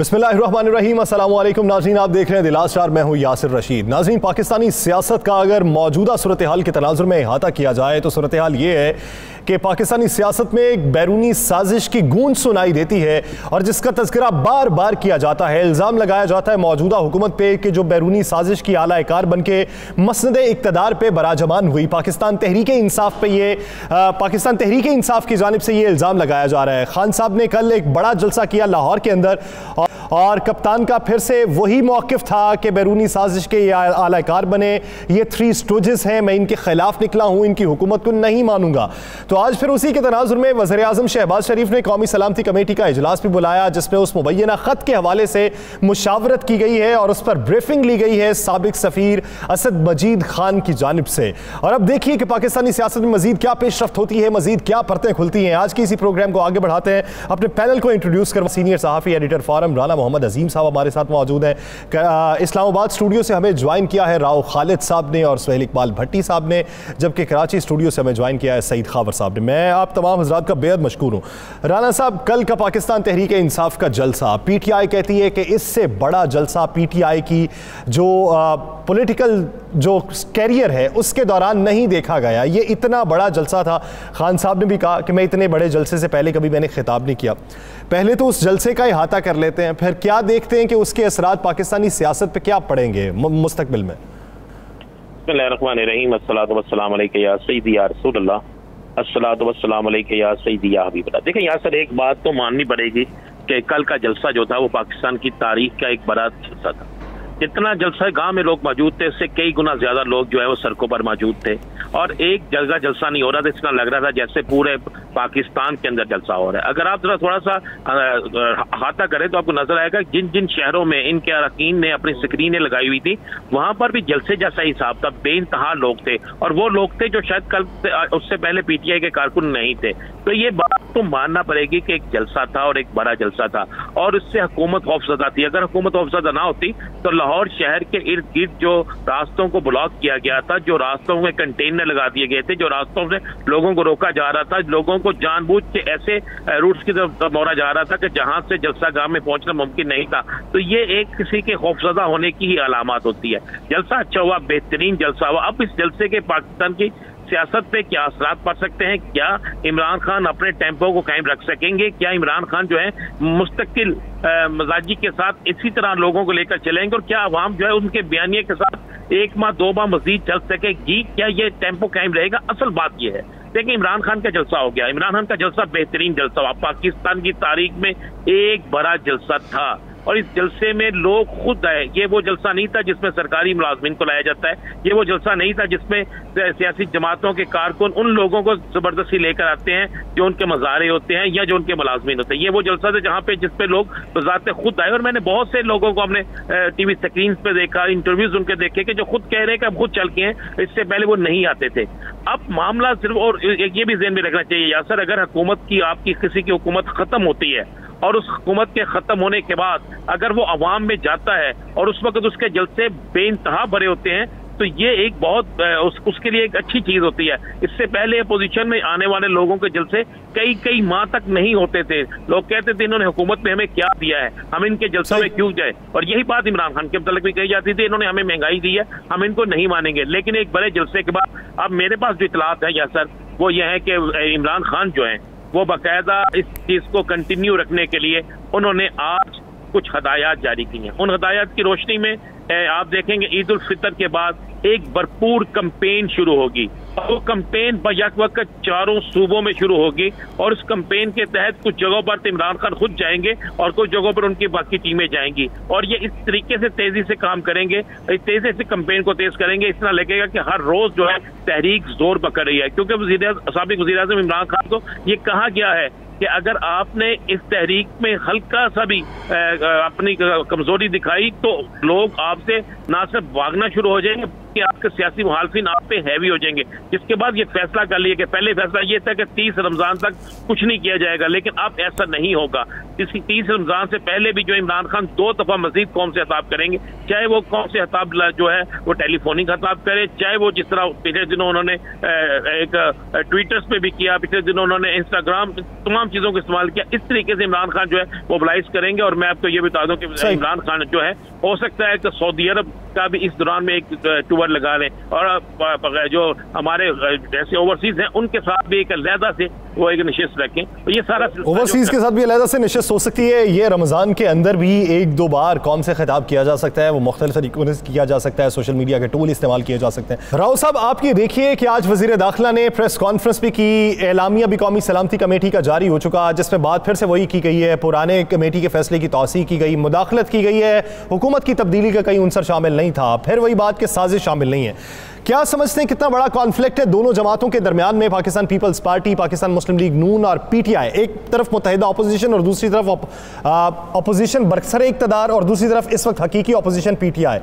बिस्मिल्लाहिर्रहमानिर्रहीम, अस्सलामु अलैकुम नाज़रीन, आप देख रहे हैं दिलास स्टार। मैं हूं यासिर रशीद। नाज़रीन, पाकिस्तानी सियासत का अगर मौजूदा सूरत हाल के तनाजुर में अहाता किया जाए तो सूरत हाल ये है कि पाकिस्तानी सियासत में एक बैरूनी साजिश की गूंज सुनाई देती है और जिसका तज़किरा बार बार किया जाता है। इल्ज़ाम लगाया जाता है मौजूदा हुकूमत पे कि जो बैरूनी साजिश की आला-ए-कार बन के मसनद इक़्तिदार पे बराजमान हुई, पाकिस्तान तहरीक इंसाफ पे ये पाकिस्तान तहरीक इंसाफ की जानिब से ये इल्ज़ाम लगाया जा रहा है। खान साहब ने कल एक बड़ा जलसा किया लाहौर के अंदर और कप्तान का फिर से वही मौक़िफ़ था कि बैरूनी साजिश के ये आला-ए-कार बने, ये थ्री स्टूजेस हैं, मैं इनके खिलाफ निकला हूँ, इनकी हुकूमत को नहीं मानूंगा। तो आज फिर उसी के तनाजुर में वज़ीर-ए-आज़म शहबाज शरीफ ने कौमी सलामती कमेटी का इजलास भी बुलाया, जिसमें उस मुबैना ख़त के हवाले से मुशावरत की गई है और उस पर ब्रीफिंग ली गई है साबिक सफ़ीर असद मजीद खान की जानिब से। और अब देखिए कि पाकिस्तानी सियासत में मजीद क्या पेशरफ्त होती है, मजीद क्या परतें खुलती हैं। आज की इसी प्रोग्राम को आगे बढ़ाते हैं, अपने पैनल को इंट्रोड्यूस कर सीनियर सहाफ़ी एडिटर फॉरम राना मोहम्मद अजीम साहब हमारे साथ मौजूद हैं। इस्लामाबाद स्टूडियो से हमें ज्वाइन किया है राव खालिद साहब ने और सुहेल इकबाल भट्टी साहब ने, जबकि कराची स्टूडियो से हमें ज्वाइन किया है सईद खावर साहब ने। मैं आप तमाम हजरात का बेहद मशकूर हूँ। राना साहब, कल का पाकिस्तान तहरीक इंसाफ का जलसा, PTI कहती है कि इससे बड़ा जलसा PTI की जो पॉलिटिकल जो कैरियर है उसके दौरान नहीं देखा गया। ये इतना बड़ा जलसा था। खान साहब ने भी कहा कि मैं इतने बड़े जलसे से पहले कभी मैंने खिताब नहीं किया। पहले तो उस जलसे का इहाता कर लेते हैं, फिर क्या देखते हैं कि उसके असरात पाकिस्तानी सियासत पे क्या पड़ेंगे मुस्तकबिल में। बिस्मिल्लाहिर्रहमानिर्रहीम, अस्सलातु वस्सलामु अलैका या सय्यदी या रसूलल्लाह, अस्सलातु वस्सलामु अलैका या सय्यदी या हबीबल्लाह। देखिए यहाँ सर एक बात तो माननी पड़ेगी कि कल का जलसा जो था वो पाकिस्तान की तारीख का एक बड़ा जलसा था। जितना जलसा गांव में लोग मौजूद थे उससे कई गुना ज्यादा लोग जो है वो सड़कों पर मौजूद थे और एक जगह जलसा नहीं हो रहा था, इतना लग रहा था जैसे पूरे पाकिस्तान के अंदर जलसा हो रहा है। अगर आप जरा थोड़ा सा अहाता करें तो आपको नजर आएगा जिन जिन शहरों में इनके अरकान ने अपनी स्क्रीनें लगाई हुई थी वहां पर भी जलसे जैसा हिसाब था। बेइंतहा लोग थे और वो लोग थे जो शायद कल उससे पहले PTI के कारकुन नहीं थे। तो ये बात तो मानना पड़ेगी कि एक जलसा था और एक बड़ा जलसा था और इससे हुकूमत खौफजदा थी। अगर हुकूमत खौफजदा ना होती तो लाहौर शहर के इर्द गिर्द जो रास्तों को ब्लॉक किया गया था, जो रास्तों में कंटेनर लगा दिए गए थे, जो रास्तों से लोगों को रोका जा रहा था, लोगों को जानबूझ के ऐसे रूट्स की तरफ मोड़ा जा रहा था कि जहां से जलसा गाह में पहुंचना मुमकिन नहीं था, तो ये एक किसी के खौफजदा होने की ही अलामत होती है। जलसा अच्छा हुआ, बेहतरीन जलसा हुआ। अब इस जलसे के पाकिस्तान की सियासत पे क्या असरात पड़ सकते हैं? क्या इमरान खान अपने टेम्पो को कायम रख सकेंगे? क्या इमरान खान जो है मुस्तकिल मजाजी के साथ इसी तरह लोगों को लेकर चलेंगे और क्या अवाम जो है उनके बयानिए के साथ एक माह दो माह मजीद चल सकेगी? क्या ये टेम्पो कायम रहेगा? असल बात ये है, देखिए इमरान खान का जलसा हो गया, इमरान खान का जलसा बेहतरीन जलसा हुआ, पाकिस्तान की तारीख में एक बड़ा जलसा था और इस जलसे में लोग खुद आए। ये वो जलसा नहीं था जिसमें सरकारी मुलाजमीन को लाया जाता है, ये वो जलसा नहीं था जिसमें सियासी जमातों के कारकुन उन लोगों को जबरदस्ती लेकर आते हैं जो उनके मज़ारे होते हैं या जो उनके मुलाजमीन होते हैं। ये वो जलसा था जहाँ पे जिसपे लोग बजाते खुद आए और मैंने बहुत से लोगों को अपने TV स्क्रीन पे देखा, इंटरव्यूज उनके देखे कि जो खुद कह रहे हैं कि अब खुद चल के हैं, इससे पहले वो नहीं आते थे। अब मामला सिर्फ, और ये भी ज़हन में रखना चाहिए यासर, अगर हुकूमत की आपकी किसी की हुकूमत खत्म होती है और उस हुकूमत के खत्म होने के बाद अगर वो अवाम में जाता है और उस वक्त उसके जलसे बेइंतहा भरे होते हैं तो ये एक बहुत उसके लिए एक अच्छी चीज होती है। इससे पहले अपोजिशन में आने वाले लोगों के जलसे कई माह तक नहीं होते थे। लोग कहते थे इन्होंने हुकूमत में हमें क्या दिया है, हम इनके जलसों में क्यों जाए, और यही बात इमरान खान के मतलब भी कही जाती थी, इन्होंने हमें महंगाई दी है, हम इनको नहीं मानेंगे। लेकिन एक बड़े जलसे के बाद अब मेरे पास जो इतलात है यासर वो ये है कि इमरान खान जो है वो बाकायदा इस चीज को कंटिन्यू रखने के लिए उन्होंने आज कुछ हदायत जारी की हैं। उन हदायत की रोशनी में आप देखेंगे ईद उल फितर के बाद एक भरपूर कैंपेन शुरू होगी और वो कैंपेन बयक वक्त चारों सूबों में शुरू होगी और उस कैंपेन के तहत कुछ जगहों पर तो इमरान खान खुद जाएंगे और कुछ जगहों पर उनकी बाकी टीमें जाएंगी और ये इस तरीके से तेजी से काम करेंगे, इस तेजी से कैंपेन को तेज करेंगे। इस तरह लगेगा कि हर रोज जो है तहरीक जोर पकड़ रही है, क्योंकि साबिक वज़ीर-ए-आज़म इमरान खान को ये कहा गया है कि अगर आपने इस तहरीक में हल्का सा भी अपनी कमजोरी दिखाई तो लोग आपसे ना सिर्फ भागना शुरू हो जाएंगे कि आपके सियासी मुखालफिन आप पे हैवी हो जाएंगे। जिसके बाद ये फैसला कर लिया कि पहले फैसला ये था कि 30 रमजान तक कुछ नहीं किया जाएगा, लेकिन अब ऐसा नहीं होगा। इसी 30 रमजान से पहले भी जो इमरान खान 2 दफा मजीद कौम से खिताब करेंगे, चाहे वो कौम से खिताब जो है वो टेलीफोनिक खिताब करे, चाहे वो जिस तरह पिछले दिनों उन्होंने एक ट्विटर्स पे भी किया, पिछले दिनों उन्होंने इंस्टाग्राम, तमाम चीजों को इस्तेमाल किया। इस तरीके से इमरान खान जो है मोबिलाइज करेंगे। और मैं आपको ये बता दूं कि इमरान खान जो है हो सकता है कि सऊदी अरब का भी इस दौरान में एक टूर लगा लें, और जो हमारे जैसे ओवरसीज हैं उनके साथ भी एक अलहदा से वो एक निशिस्त रखें। तो ये सारा ओवरसीज के साथ भी अलहदा से निशिस्त हो सकती है। ये रमजान के अंदर भी 1-2 बार कौम से खिताब किया जा सकता है, वो मुख्तलिफ तरीकों से किया जा सकता है, सोशल मीडिया के टूल इस्तेमाल किए जा सकते हैं। राव साहब, आप ये देखिए कि आज वजीर दाखिला ने प्रेस कॉन्फ्रेंस भी की, एलामिया भी कौमी सलामती कमेटी का जारी हो चुका, जिसमें बात फिर से वही की गई है, पुराने कमेटी के फैसले की तौसीह की गई, मुदाखलत की गई है, हुकूमत की तब्दीली का कहीं उनसर शामिल नहीं था, फिर वही बात के साजिश शामिल नहीं है। क्या समझते हैं कितना बड़ा कॉन्फ्लिक्ट है दोनों जमातों के दरमियान में, पाकिस्तान पीपल्स पार्टी, पाकिस्तान मुस्लिम लीग नून और पीटीआई, एक तरफ मुत्तहिदा अपोजिशन और दूसरी तरफ अपोजिशन बरसरे इक़्तिदार और दूसरी तरफ इस वक्त हकीकी अपोजिशन पीटीआई।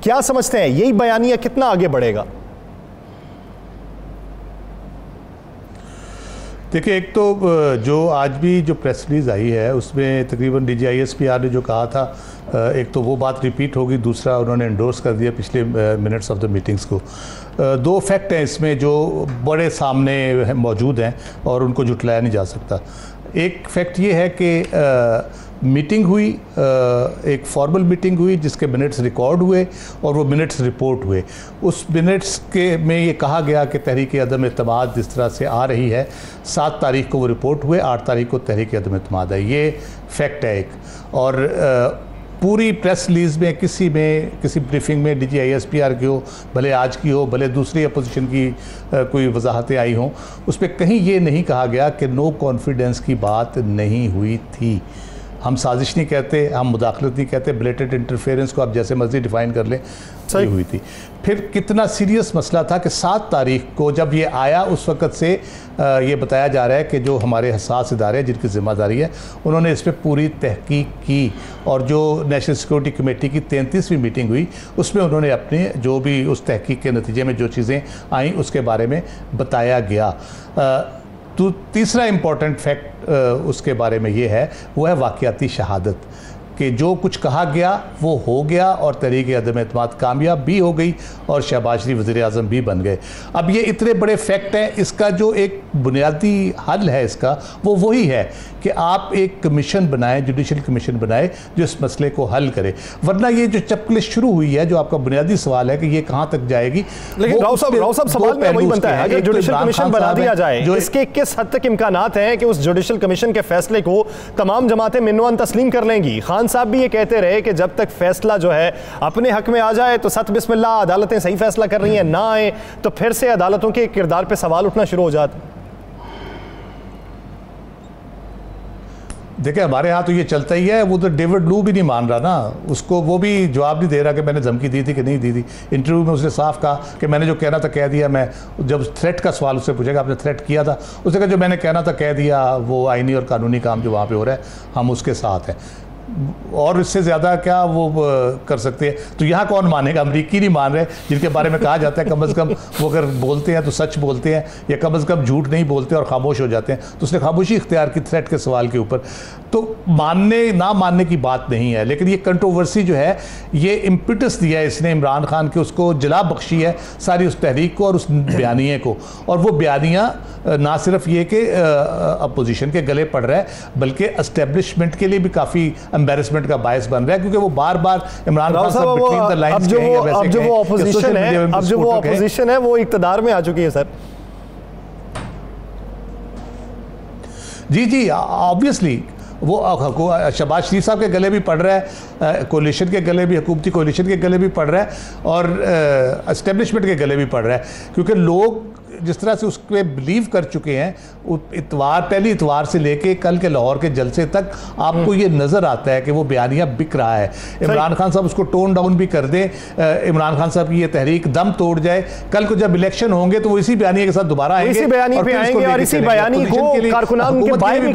क्या समझते हैं यही बयानिया कितना आगे बढ़ेगा? देखिए, एक तो जो आज भी जो प्रेस रिलीज आई है उसमें तकरीबन DGISPR ने जो कहा था, एक तो वो बात रिपीट होगी, दूसरा उन्होंने एंडोर्स कर दिया पिछले मिनट्स ऑफ द मीटिंग्स को। 2 फैक्ट हैं इसमें जो बड़े सामने मौजूद हैं और उनको झुटलाया नहीं जा सकता। एक फैक्ट ये है कि मीटिंग हुई, एक फॉर्मल मीटिंग हुई जिसके मिनट्स रिकॉर्ड हुए और वो मिनट्स रिपोर्ट हुए। उस मिनट्स के में ये कहा गया कि तहरीक अदम एतमाद जिस तरह से आ रही है, 7 तारीख को वो रिपोर्ट हुए, 8 तारीख को तहरीक अदम एतमाद है। ये फैक्ट है एक। और पूरी प्रेस रिलीज में किसी ब्रीफिंग में DGISPR की हो, भले आज की हो, भले दूसरी अपोजिशन की कोई वजाहतें आई हों, उस पर कहीं ये नहीं कहा गया कि नो कॉन्फिडेंस की बात नहीं हुई थी। हम साजिश नहीं कहते, हम मुदाखलत नहीं कहते, ब्लेटेंट इंटरफेरेंस को आप जैसे मर्जी डिफ़ाइन कर लें, सही हुई थी। फिर कितना सीरियस मसला था कि 7 तारीख को जब ये आया उस वक़्त से ये बताया जा रहा है कि जो हमारे हसास इदारे हैं जिनकी ज़िम्मेदारी है, उन्होंने इस पर पूरी तहकीक की। और जो नेशनल सिक्योरिटी कमेटी की 33वीं मीटिंग हुई उसमें उन्होंने अपने जो भी उस तहकीक के नतीजे में जो चीज़ें आईं उसके बारे में बताया गया। तो तीसरा इम्पॉर्टेंट फैक्ट उसके बारे में ये है, वो है वाक़याती शहादत, कि जो कुछ कहा गया वो हो गया और तहरीक अदम एतमाद कामयाब भी हो गई और शहबाज शरीफ वज़ीर आज़म भी बन गए। अब ये इतने बड़े फैक्ट हैं, इसका जो एक बुनियादी हल है इसका वो वही है कि आप एक कमीशन बनाएं, जुडिशल कमीशन बनाएं जो इस मसले को हल करे। वरना ये जो चपकलिश शुरू हुई है, जो आपका बुनियादी सवाल है कि ये कहाँ तक जाएगी, लेकिन राव साहब सवाल में वही बनता है, अगर जुडिशल कमीशन बना दिया जाए, जो इसके किस हद तक इम्कानात हैं कि उस जुडिशल कमीशन के फैसले को तमाम जमातें मिन्नवान तस्लीम कर लेंगी? खान साहब भी ये कहते रहे कि जब तक फैसला जो है अपने हक में आ जाए तो सत बिस्मिल्लाह, अदालतें सही फैसला कर रही हैं, ना आए तो फिर से अदालतों के किरदार पे सवाल उठना शुरू हो जाता। देखिए, हमारे यहाँ तो ये चलता ही है। वो तो डेविड लू भी नहीं मान रहा ना, उसको वो भी जवाब नहीं दे रहा कि मैंने धमकी दी थी कि नहीं दी थी। इंटरव्यू में उसने साफ कहा कि मैंने जो कहना था कह दिया। मैं जब थ्रेट का सवाल उससे पूछेगा आपने थ्रेट किया था, उसने कहा जो मैंने कहना था कह दिया, वो आईनी और कानूनी काम जो वहाँ पे हो रहा है हम उसके साथ हैं, और इससे ज़्यादा क्या वो कर सकते हैं। तो यहाँ कौन मानेगा? अमरीकी नहीं मान रहे, जिनके बारे में कहा जाता है कम अज़ कम वो अगर बोलते हैं तो सच बोलते हैं या कम अज़ कम झूठ नहीं बोलते और खामोश हो जाते हैं। तो उसने खामोशी इख्तियार की थ्रेट के सवाल के ऊपर। तो मानने ना मानने की बात नहीं है, लेकिन ये कंट्रोवर्सी जो है ये इम्पिटस दिया है इसने इमरान खान के, उसको जला बख्शी है सारी उस तहरीक को और उस बयानिए को। और वो बयानिया ना सिर्फ ये कि अपोजिशन के गले पड़ रहा है, बल्कि एस्टेब्लिशमेंट के लिए भी काफ़ी एम्बैरेसमेंट का बायस बन रहा है, क्योंकि वो बार-बार इमरान खान साहब बिटवीन द लाइंस कहेंगे, वैसे अब जो वो अपोजिशन है वो इक्तदार में आ चुकी है सर। जी ऑब्वियसली वो शहबाज शरीफ साहब के गले भी पड़ रहा है, कोलिशन के गले भी, हुकूमती कोलिशन के गले भी पड़ रहा है और एस्टेब्लिशमेंट के गले भी पड़ रहा है, क्योंकि लोग जिस तरह से उसके बिलीव कर चुके हैं, पहली इतवार से लेके कल के लाहौर के जलसे तक आपको ये नजर आता है कि वो बयानिया बिक रहा है। इमरान खान साहब उसको टोन डाउन भी कर दें, इमरान खान साहब की ये तहरीक दम तोड़ जाए, कल को जब इलेक्शन होंगे तो वो इसी बयानी के साथ दोबारा आएंगे, इसी बयानी पे आएंगे और इसी बयानी को कारकुनान उनके बाय भी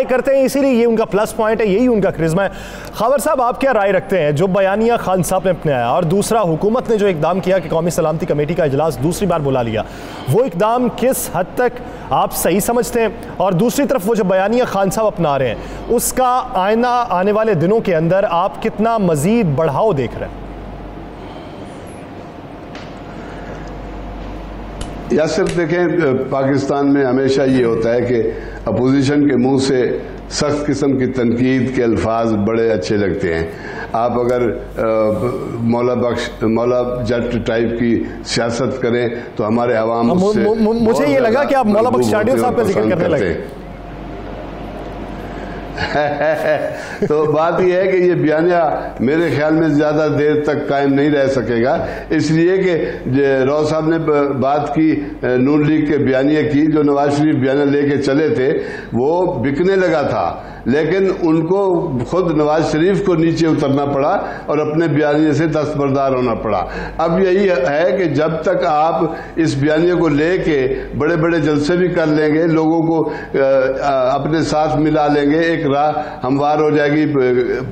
करते हैं, इसीलिए ये उनका प्लस पॉइंट है, यही उनका क्रिज्मा है। खबर साहब, आप क्या राय रखते हैं जो बयानिया खान साहब ने अपनाया और दूसरा हुकूमत ने जो इकदाम किया कि कौमी सलामती कमेटी का इजलास दूसरी बार बुला लिया, वो इकदाम किस हद तक आप सही समझते हैं? और दूसरी तरफ वो जो बयानिया खान साहब अपना रहे हैं उसका आईना आने वाले दिनों के अंदर आप कितना मजीद बढ़ाव देख रहे हैं? या सिर्फ देखें, पाकिस्तान में हमेशा ये होता है कि अपोजिशन के मुंह से सख्त किस्म की तनकीद के अल्फाज बड़े अच्छे लगते हैं। आप अगर मौला जट टाइप की सियासत करें तो हमारे अवाम मुझे ये लगा कि आप मौला बख्श चाडियों साहब का जिक्र करने लगे। तो बात यह है कि ये बयानिया मेरे ख्याल में ज़्यादा देर तक कायम नहीं रह सकेगा, इसलिए कि राव साहब ने बात की नून लीग के बयानिया की, जो नवाज शरीफ बयानिया लेके चले थे वो बिकने लगा था, लेकिन उनको खुद नवाज शरीफ को नीचे उतरना पड़ा और अपने बयानिए से दस्तबरदार होना पड़ा। अब यही है कि जब तक आप इस बयानिए को लेके बड़े बड़े जलसे भी कर लेंगे, लोगों को अपने साथ मिला लेंगे, एक राह हमवार हो जाएगी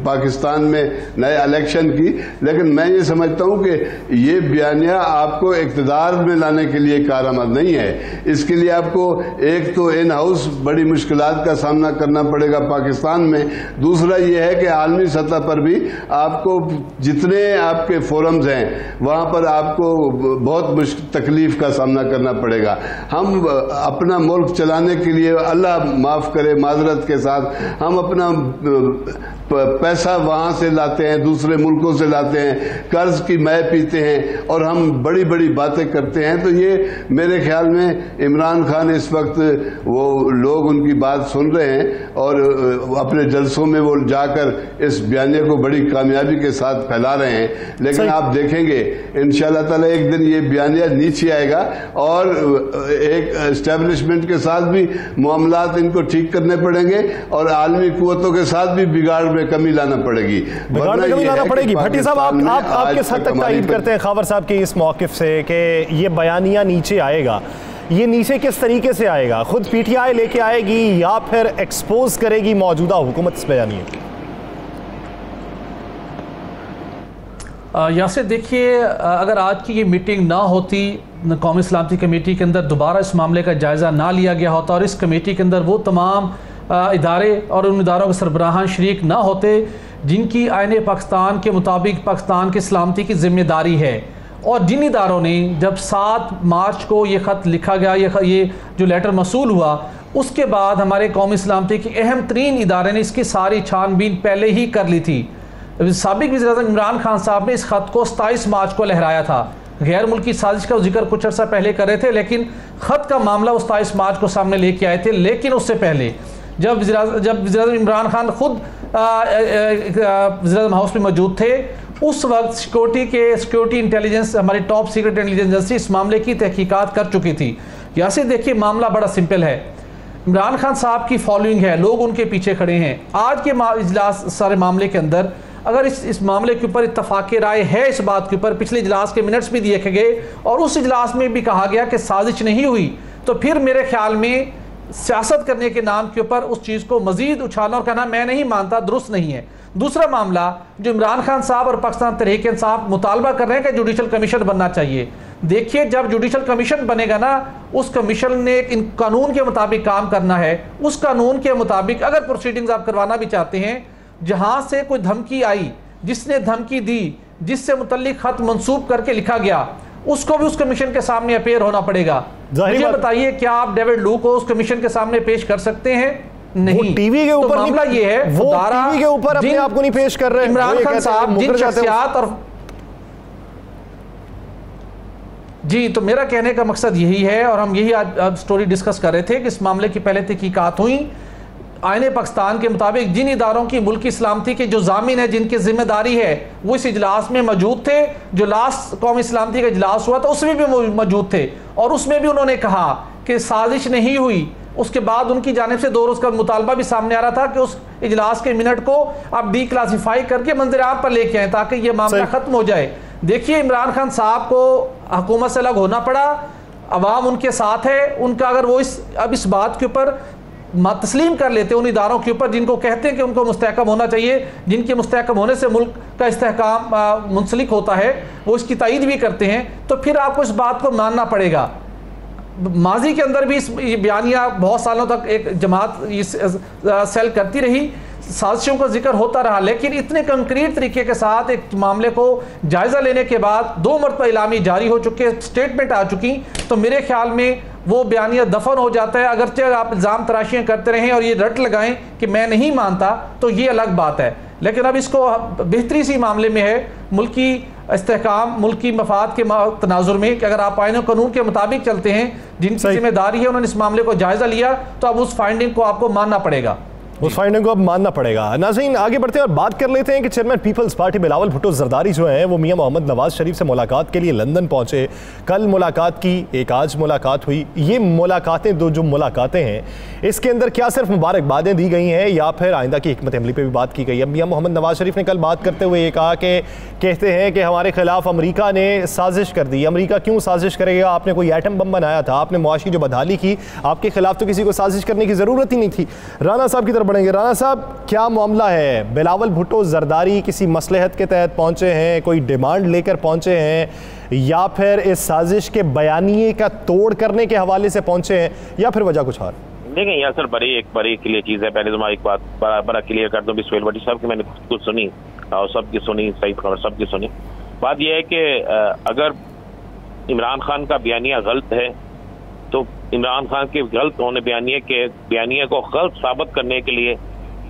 पाकिस्तान में नए इलेक्शन की, लेकिन मैं ये समझता हूं कि ये बयानिया आपको इक़्तिदार में लाने के लिए कारआमद नहीं है। इसके लिए आपको एक तो इन हाउस बड़ी मुश्किलात का सामना करना पड़ेगा पाकिस्तान में, दूसरा यह है कि आलमी सतह पर भी आपको जितने आपके फोरम्स हैं वहां पर आपको बहुत तकलीफ का सामना करना पड़ेगा। हम अपना मुल्क चलाने के लिए, अल्लाह माफ करे माजरत के साथ, हम अपना पैसा वहां से लाते हैं, दूसरे मुल्कों से लाते हैं, कर्ज की मै पीते हैं और हम बड़ी बड़ी बातें करते हैं। तो ये मेरे ख्याल में इमरान खान इस वक्त वो लोग उनकी बात सुन रहे हैं और अपने जलसों में वो जाकर इस बयानिया को बड़ी कामयाबी के साथ फैला रहे हैं, लेकिन आप देखेंगे इंशाअल्लाह ताला एक दिन ये बयानिया नीचे आएगा और एक एस्टेब्लिशमेंट के साथ भी मामलात इनको ठीक करने पड़ेंगे और आलमी कुव्वतों के साथ भी बिगाड़ में कमी लाना पड़ेगी। भट्टी साहब, आप किस हद तक तायीद करते हैं खावर साहब के इस मौक़िफ़ से कि ये बयानिया नीचे आएगा? ये नीचे किस तरीके से आएगा? खुद पीटीआई लेके आएगी या फिर एक्सपोज करेगी मौजूदा हुकूमत इस बयानिया? यासिर, देखिए, अगर आज की ये मीटिंग ना होती, कौमी सलामती कमेटी के अंदर दोबारा इस मामले का जायज़ा ना लिया गया होता और इस कमेटी के अंदर वो तमाम इदारे और उन इदारों के सरबराहान शरीक ना होते जिनकी आईने पाकिस्तान के मुताबिक पाकिस्तान की सलामती की जिम्मेदारी है, और जिन इदारों ने जब 7 मार्च को ये ख़त लिखा गया, ये जो लेटर मसूल हुआ, उसके बाद हमारे कौमी सलामती के अहम तरीन इदारे ने इसकी सारी छानबीन पहले ही कर ली थी। साबिक वज़ीर-ए-आज़म इमरान खान साहब ने इस ख़त को 27 मार्च को लहराया था। गैर मुल्की साजिश का जिक्र कुछ अर्सा पहले कर रहे थे, लेकिन ख़त का मामला वो 27 मार्च को सामने लेके आए थे। लेकिन उससे पहले जब वज़ीर-ए-आज़म इमरान खान खुद वज़ीर-ए-आज़म हाउस में मौजूद थे, उस वक्त सिक्योरिटी इंटेलिजेंस, हमारी टॉप सीक्रेट इंटेलिजेंस एजेंसी इस मामले की तहकीकात कर चुकी थी। यासिर, देखिए, मामला बड़ा सिंपल है। इमरान खान साहब की फॉलोइंग है, लोग उनके पीछे खड़े हैं। आज के इजलास सारे मामले के अंदर अगर इस मामले के ऊपर इत्तफाक़ राय है, इस बात के ऊपर पिछले इजलास के मिनट्स भी दिए गए और उस इजलास में भी कहा गया कि साजिश नहीं हुई, तो फिर मेरे ख्याल में सियासत करने के नाम के ऊपर उस चीज़ को मजीद उछालना और कहना मैं नहीं मानता दुरुस्त नहीं है। दूसरा मामला जो इमरान खान साहब और पाकिस्तान तहरीक इंसाफ मुतालबा कर रहे हैं कि जुडिशल कमीशन बनना चाहिए। देखिए, जब जुडिशल कमीशन बनेगा ना, उस कमीशन ने इन कानून के मुताबिक काम करना है। उस कानून के मुताबिक अगर प्रोसीडिंग्स आप करवाना भी चाहते हैं, जहां से कोई धमकी आई, जिसने धमकी दी, जिससे मुतल्लिक खत मंसूब करके लिखा गया, उसको भी उस कमीशन के सामने अपेयर होना पड़ेगा। मुझे बताइए, क्या आप डेविड लू को उस कमीशन के सामने पेश कर सकते हैं? नहीं। टीवी के ऊपर तो मामला ये है, वो टीवी के ऊपर अपने आप को नहीं पेश कर रहे। इमरान खान साहब जिन शख्सियात और जी, तो मेरा कहने का मकसद यही है और हम यही आज स्टोरी डिस्कस कर रहे थे कि इस मामले की पहले तहकीकात हुई, आईने पाकिस्तान के मुताबिक जिन इदारों की मुल्की सलामती के जो जामिन है, जिनकी जिम्मेदारी है, वो इस इजलास में मौजूद थे। जो लास्ट कौमी सलामती का इजलास हुआ था उसमें भी मौजूद थे और उसमें भी उन्होंने कहा कि साजिश नहीं हुई। उसके बाद उनकी जानिब से 2 रोज़ का मुतालबा भी सामने आ रहा था कि उस इजलास के मिनट को आप डिक्लासीफाई करके मंजर आम पर लेके आए ताकि ये मामला ख़त्म हो जाए। देखिए, इमरान खान साहब को हुकूमत से अलग होना पड़ा, अवाम उनके साथ है। उनका अगर वो अब इस बात के ऊपर तस्लीम कर लेते उन इदारों के ऊपर जिनको कहते हैं कि उनको मुस्तहकम होना चाहिए, जिनके मुस्तहकम होने से मुल्क का इस्तेहकाम मुंसलिक होता है, वो इसकी तायीद भी करते हैं, तो फिर आपको इस बात को मानना पड़ेगा। माजी के अंदर भी इस बयानिया बहुत सालों तक एक जमात सेल करती रही, साजिशों का जिक्र होता रहा, लेकिन इतने कंक्रीट तरीके के साथ एक मामले को जायज़ा लेने के बाद 2 मरतबा इलामी जारी हो चुके, स्टेटमेंट आ चुकी, तो मेरे ख्याल में वो बयानिया दफन हो जाता है। अगरचे आप इल्ज़ाम तराशियाँ करते रहें और ये रट लगाएं कि मैं नहीं मानता, तो ये अलग बात है। लेकिन अब इसको बेहतरी सी मामले में है, मुल्की इस्तेहकाम, मुल्की मफाद के तनाजुर में, कि अगर आप आईन और कानून के मुताबिक चलते हैं, जिनकी जिम्मेदारी है उन्होंने इस मामले को जायज़ा लिया, तो अब उस फाइंडिंग को आपको मानना पड़ेगा, उस फाइंडिंग को अब मानना पड़ेगा। नाज़रीन, आगे बढ़ते हैं और बात कर लेते हैं कि chairman people's party Bilawal Bhutto Zardari जो हैं वो मियां मोहम्मद नवाज शरीफ से मुलाकात के लिए लंदन पहुंचे। कल मुलाकात की, एक आज मुलाकात हुई। ये मुलाकातें, जो मुलाकातें हैं, इसके अंदर क्या सिर्फ मुबारकबादें दी गई हैं या फिर आइंदा की हिकमत अमली पे भी बात की गई है? मियां मोहम्मद नवाज शरीफ ने कल बात करते हुए ये कहा कि कहते हैं कि हमारे खिलाफ अमरीका ने साजिश कर दी। अमरीका क्यों साजिश करेगा? आपने कोई एटम बम बनाया था, आपने मुआशी जो बदहाली की, आपके खिलाफ तो किसी को साजिश करने की ज़रूरत ही नहीं थी। राना साहब की तरफ बढ़ेंगे। राना साहब, क्या मामला है? बिलावल भुट्टो जरदारी किसी मसलहत के तहत पहुंचे हैं, कोई डिमांड लेकर पहुंचे हैं, या फिर इस साजिश के बयानिए का तोड़ करने के हवाले से पहुंचे हैं, या फिर वजह कुछ और? देखें यार सर, बड़ी क्लियर चीज़ है। पहले तो मैं एक बात बड़ा क्लियर कर दूं, बिस्मिल भट्टी साहब की मैंने कुछ सुनी और सबकी सुनी, सईद खबर सबकी सुनी। बात यह है कि अगर इमरान खान का बयानिया गलत है तो इमरान खान के गलत होने बयानिया को गलत साबित करने के लिए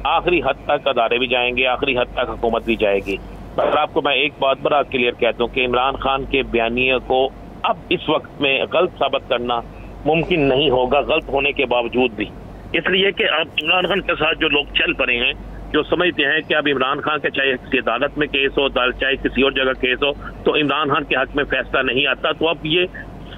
आखिरी हद तक अदारे भी जाएंगे, आखिरी हद तक हुकूमत भी जाएगी। पर आपको मैं एक बात बड़ा क्लियर कहता हूँ कि इमरान खान के बयानिया को अब इस वक्त में गलत साबित करना मुमकिन नहीं होगा, गलत होने के बावजूद भी। इसलिए कि अब इमरान खान के साथ जो लोग चल पड़े हैं, जो समझते हैं कि अब इमरान खान के चाहे किसी अदालत में केस हो, चाहे किसी और जगह केस हो, तो इमरान खान के हक में फैसला नहीं आता, तो अब ये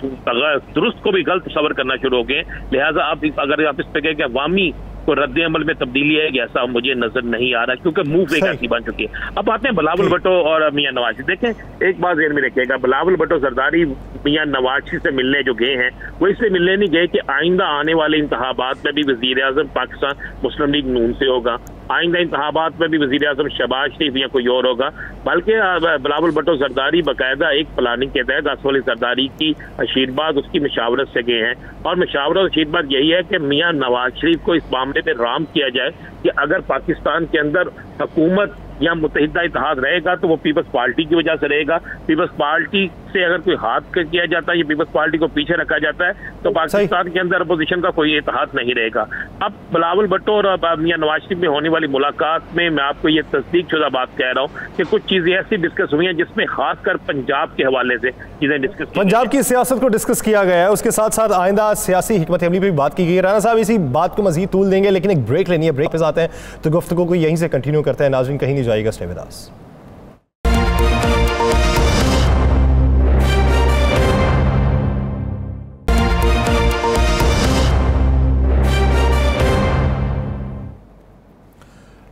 दुरुस्त को भी गलत सबर करना शुरू हो गए। लिहाजा आप अगर आप इस पे कहें कि अवामी को रद्द अमल में तब्दीली है, ऐसा मुझे नजर नहीं आ रहा, क्योंकि मूव एक ऐसी बन चुकी है। अब आते हैं बिलावल भुट्टो और मियां नवाज। देखें, एक बात ज़हन में रखिएगा, बिलावल भुट्टो जरदारी मियां नवाज से मिलने जो गए हैं, वो इससे मिलने नहीं गए कि आइंदा आने वाले इंतखाबात में भी वजीर आज़म पाकिस्तान मुस्लिम लीग नून से होगा, आइंदा इंतखाबात में भी वजीर आज़म शहबाज शरीफ या कोई और होगा, बल्कि बिलावल भुट्टो जरदारी बाकायदा एक प्लानिंग के तहत असफल जरदारी की आशीर्वाद, उसकी मशावरत से गए हैं। और मशावरत आशीर्वाद यही है कि मियां नवाज शरीफ को इस मामले में राम किया जाए कि अगर पाकिस्तान के अंदर हुकूमत या मुत्तहिदा इत्तेहाद रहेगा तो वो पीपल्स पार्टी की वजह से रहेगा। पीपल्स पार्टी से अगर कोई हाथ किया जाता है या पीपल्स पार्टी को पीछे रखा जाता है तो पाकिस्तान के अंदर अपोजिशन का कोई इत्तेहाद नहीं रहेगा। अब बिलावल भुट्टो और मियां नवाज शरीफ में होने वाली मुलाकात में मैं आपको ये तस्दीक शुदा बात कह रहा हूँ कि कुछ चीजें ऐसी डिस्कस हुई हैं जिसमें खासकर पंजाब के हवाले से चीजें डिस्कस, पंजाब की सियासत को डिस्कस किया गया है, उसके साथ साथ आइंदा सियासी हिकमत अमली पर भी बात की गई है। राना साहब, इसी बात को मजीद तूल देंगे, लेकिन एक ब्रेक लेनी है, ब्रेक पे आते हैं तो गुफ्तगू को यहीं से कंटिन्यू करते हैं। नाज़रीन, कहीं नहीं जाएगा, स्टे विद अस।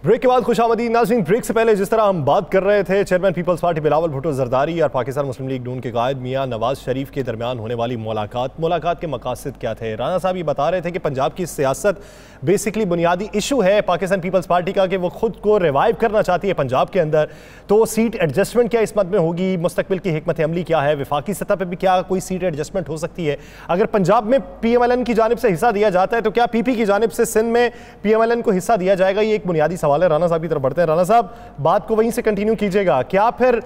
ब्रेक के बाद खुशामदीद नाज़रीन। ब्रेक से पहले जिस तरह हम बात कर रहे थे chairman people's party Bilawal Bhutto Zardari और पाकिस्तान मुस्लिम लीग नून के कायद मियां नवाज शरीफ के दरमियान होने वाली मुलाकात के मकासद क्या थे? राना साहब ये बता रहे थे कि पंजाब की सियासत बेसिकली बुनियादी इशू है पाकिस्तान पीपल्स पार्टी का कि वो खुद को रिवाइव करना चाहती है पंजाब के अंदर। तो सीट एडजस्टमेंट क्या इस मद में होगी? मुस्तकबिल की हिकमत अमली क्या है? वफाकी सतह पर भी क्या कोई सीट एडजस्टमेंट हो सकती है? अगर पंजाब में PMLN की जानिब से हिस्सा दिया जाता है तो क्या PP की जानिब से सिंध में PMLN को हिस्सा दिया जाएगा? ये एक बुनियादी सवाल है। राना साहब की तरफ बढ़ते हैं। राना साहब, बात को वहीं से कंटिन्यू कीजिएगा। क्या फिर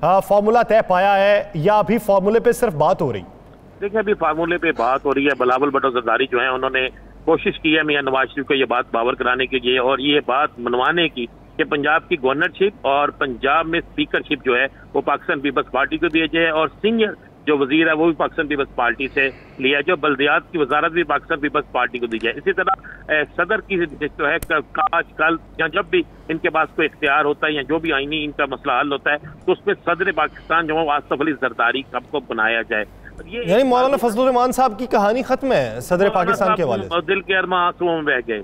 फार्मूला तय पाया है या अभी फार्मूले पे सिर्फ बात हो रही? देखिए, अभी फार्मूले पे बात हो रही है। बिलावल भुट्टो जरदारी जो है उन्होंने कोशिश की है मियां नवाज शरीफ को ये बात बावर कराने के लिए और ये बात मनवाने की कि पंजाब की गवर्नरशिप और पंजाब में स्पीकरशिप जो है वो पाकिस्तान पीपल्स पार्टी को दिया जाए और सीनियर जो वजीर है वो भी पाकिस्तान पीपल्स पार्टी से लिया, जो बल्दियात की वजारत भी पाकिस्तान पीपल्स पार्टी को दी जाए। इसी तरह सदर की जो है काज कल या जब भी इनके पास कोई इख्तियार होता है या जो भी आईनी इनका मसला हल होता है तो उसमें सदर पाकिस्तान जो आसफ अली जरदारी सबको बनाया जाए। यानी मौलाना फजलुर रहमान साहब की कहानी खत्म है सदर पाकिस्तान के हवाले से। दिल के अरमा आंसुओं में बह गए,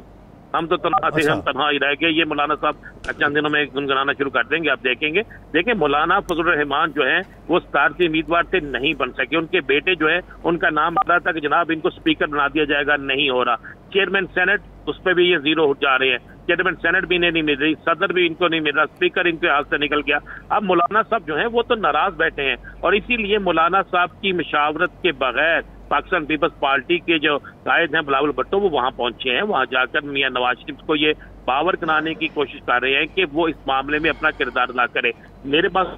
हम तो तनहा थे, हम तनहा ही रह गए। ये मौलाना साहब चंद दिनों में गुनगुनाना शुरू कर देंगे, आप देखेंगे। देखिए मौलाना फजलुर रहमान जो है वो सदारती के उम्मीदवार से नहीं बन सके। उनके बेटे जो है उनका नाम आ रहा था कि जनाब इनको स्पीकर बना दिया जाएगा, नहीं हो रहा। चेयरमैन सेनेट उस पर भी ये जीरो हो जा रहे हैं, चेयरमैन सेनेट भी इन्हें नहीं मिल रही, सदर भी इनको नहीं मिल रहा, स्पीकर इनके हाथ से निकल गया। अब मौलाना साहब जो है वो तो नाराज बैठे हैं और इसीलिए मौलाना साहब की मशावरत के बगैर पाकिस्तान पीपल्स पार्टी के जो कायद हैं बिलावल भुट्टो वो वहां पहुंचे हैं। वहां जाकर मियां नवाज शरीफ को ये पावर कराने की कोशिश कर रहे हैं कि वो इस मामले में अपना किरदार अदा करे। मेरे पास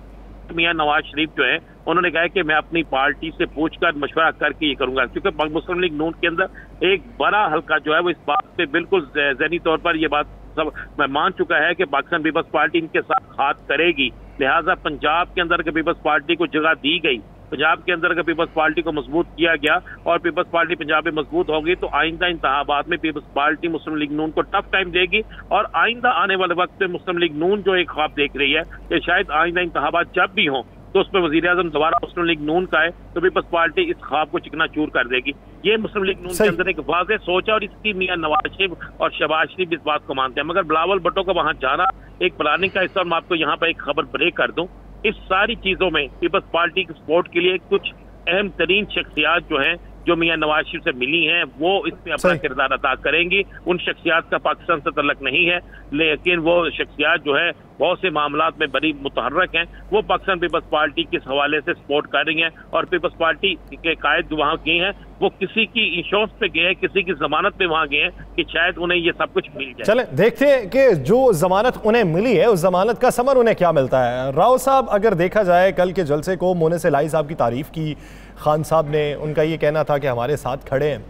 मियां नवाज शरीफ जो है उन्होंने कहा कि मैं अपनी पार्टी से पूछकर मशवरा करके ये करूंगा, क्योंकि मुस्लिम लीग नून के अंदर एक बड़ा हल्का जो है वो इस बात पे बिल्कुल ज़हनी तौर पर ये बात सब मैं मान चुका है कि पाकिस्तान पीपल्स पार्टी इनके साथ हाथ करेगी। लिहाजा पंजाब के अंदर पीपल्स पार्टी को जगह दी गई, पंजाब के अंदर पीपल्स पार्टी को मजबूत किया गया और पीपल्स पार्टी पंजाब में मजबूत होगी तो आइंदा इंतखाबात में पीपल्स पार्टी मुस्लिम लीग नून को टफ टाइम देगी। और आइंदा आने वाले वक्त में मुस्लिम लीग नून जो एक ख्वाब देख रही है कि शायद आइंदा इंतखाबात जब भी हों तो उसमें वजीर आजम दोबारा मुस्लिम लीग नून का है तो पीपल्स पार्टी इस ख्वाब को चिकनाचूर कर देगी। ये मुस्लिम लीग नून के अंदर एक वाज़ेह सोच है और इसकी मियां नवाज शरीफ और शहबाज शरीफ इस बात को मानते हैं। मगर बिलावल भुट्टो का वहां जाना एक प्लानिंग का हिस्सा। मैं आपको यहाँ पर एक खबर ब्रेक कर दूं, इस सारी चीजों में पीपल्स पार्टी के सपोर्ट के लिए कुछ अहम तरीन शख्सियात जो हैं जो मियां नवाज शरीफ से मिली हैं वो इसमें अपना किरदार अदा करेंगी। उन शख्सियात का पाकिस्तान से तल्लुक नहीं है, लेकिन वो शख्सियात जो है बहुत से मामलात में बड़ी मुतहर्रक हैं, वो पाकिस्तान पीपल्स पार्टी के हवाले से सपोर्ट कर रही हैं। और पीपल्स पार्टी के कायद जो वहाँ गए हैं वो किसी की इंश्योरेंस पे गए हैं, किसी की जमानत पे वहाँ गए हैं कि शायद उन्हें ये सब कुछ मिल जाए। चलें देखते हैं कि जो जमानत उन्हें मिली है उस जमानत का समर उन्हें क्या मिलता है। राव साहब, अगर देखा जाए कल के जलसे को मोनिस इलाही साहब की तारीफ की खान साहब ने, उनका ये कहना था कि हमारे साथ खड़े हैं।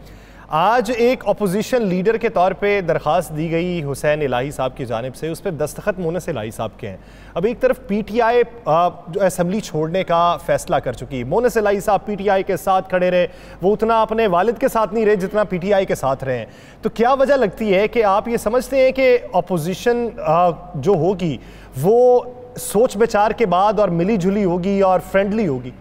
आज एक अपोजिशन लीडर के तौर पे दरख्वास्त दी गई हुसैन इलाही साहब की जानिब से, उस पर दस्तखत मोनिस इलाही साहब के हैं। अब एक तरफ पीटीआई जो असेंबली छोड़ने का फैसला कर चुकी, मोनिस इलाही साहब पीटीआई के साथ खड़े रहे, वो उतना अपने वालिद के साथ नहीं रहे जितना पीटीआई के साथ रहे। तो क्या वजह लगती है कि आप ये समझते हैं कि अपोजिशन जो होगी वो सोच विचार के बाद और मिली जुली होगी और फ्रेंडली होगी?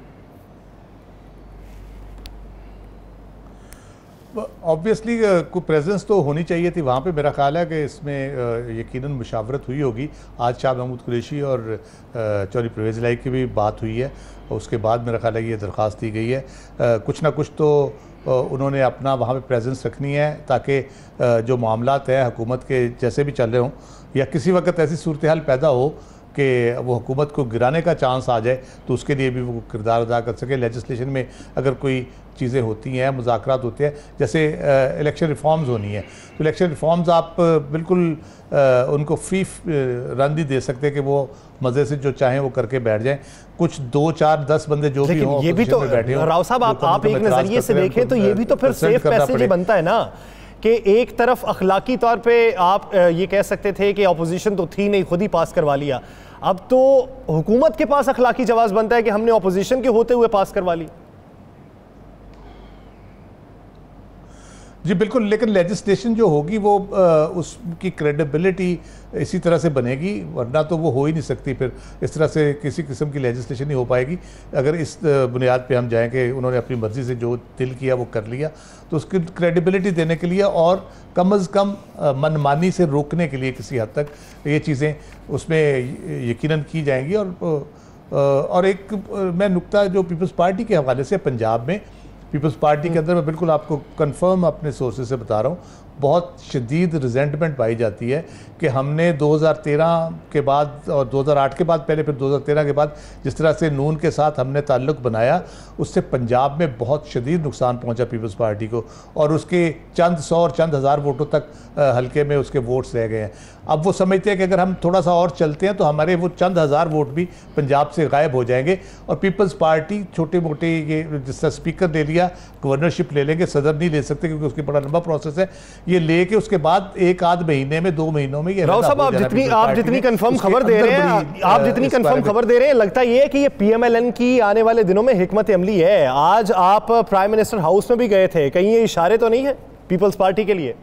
ऑब्वियसली कोई प्रेजेंस तो होनी चाहिए थी वहाँ पे। मेरा ख्याल है कि इसमें यकीनन मुशावरत हुई होगी। आज शाह महमूद कुरैशी और चौधरी परवेज़ इलाही की भी बात हुई है और उसके बाद मेरा ख्याल है ये दरख्वास्त दी गई है। कुछ ना कुछ तो उन्होंने अपना वहाँ पे प्रेजेंस रखनी है ताकि जो मामलात हैं हुकूमत के जैसे भी चल रहे हों या किसी वक्त ऐसी सूरत हाल पैदा हो कि वो हुकूमत को गिराने का चांस आ जाए तो उसके लिए भी वो किरदार अदा कर सके। लेजिस्लेशन में अगर कोई चीज़ें होती हैं, मुज़ाकरात होते हैं, जैसे इलेक्शन रिफॉर्म्स होनी है तो इलेक्शन रिफॉर्म्स आप बिल्कुल उनको फ्री रन नहीं दे सकते कि वो मज़े से जो चाहें वो करके बैठ जाएं। कुछ 2, 4, 10 बंदे जो भी हों ये भी तो राव साहब आप एक नज़रिए से देखें तो ये भी तो फिर सेफ पैसेज बनता है ना कि एक तरफ अखलाकी तौर पे आप ये कह सकते थे कि अपोजिशन तो थी नहीं, खुद ही पास करवा लिया। अब तो हुकूमत के पास अखलाकी जवाब बनता है कि हमने अपोजिशन के होते हुए पास करवा ली। जी बिल्कुल, लेकिन लेजिस्लेशन जो होगी वो उसकी क्रेडिबिलिटी इसी तरह से बनेगी, वरना तो वो हो ही नहीं सकती। फिर इस तरह से किसी किस्म की लेजिस्लेशन नहीं हो पाएगी अगर इस बुनियाद पे हम जाएं कि उन्होंने अपनी मर्ज़ी से जो दिल किया वो कर लिया। तो उसकी क्रेडिबिलिटी देने के लिए और कम अज़ कम मनमानी से रोकने के लिए किसी हद तक ये चीज़ें उसमें यकीनन की जाएंगी। और एक मैं नुक्ता जो पीपल्स पार्टी के हवाले से पंजाब में पीपल्स पार्टी के अंदर मैं बिल्कुल आपको कंफर्म अपने सोर्सेज से बता रहा हूँ, बहुत शदीद रिजेंटमेंट पाई जाती है कि हमने 2013 के बाद और 2008 के बाद पहले फिर 2013 के बाद जिस तरह से नून के साथ हमने ताल्लुक़ बनाया उससे पंजाब में बहुत शदीद नुकसान पहुंचा पीपल्स पार्टी को और उसके चंद 100 और चंद हज़ार वोटों तक हल्के में उसके वोट्स रह गए हैं। अब वो समझते हैं कि अगर हम थोड़ा सा और चलते हैं तो हमारे वो चंद हज़ार वोट भी पंजाब से गायब हो जाएंगे और पीपल्स पार्टी छोटे मोटे ये जिस तरह स्पीकर ले लिया, गवर्नरशिप ले लेंगे, सदर नहीं ले सकते क्योंकि उसकी बड़ा लंबा प्रोसेस है। ये लेके उसके बाद एक आध महीने में 2 महीनों में ये राव साहब, आप जितनी कंफर्म खबर दे रहे हैं, आप जितनी कंफर्म खबर दे रहे हैं, लगता ये है कि ये पीएमएलएन की आने वाले दिनों में हिकमत अमली है। आज आप प्राइम मिनिस्टर हाउस में भी गए थे, कहीं ये इशारे तो नहीं है पीपल्स पार्टी के लिए?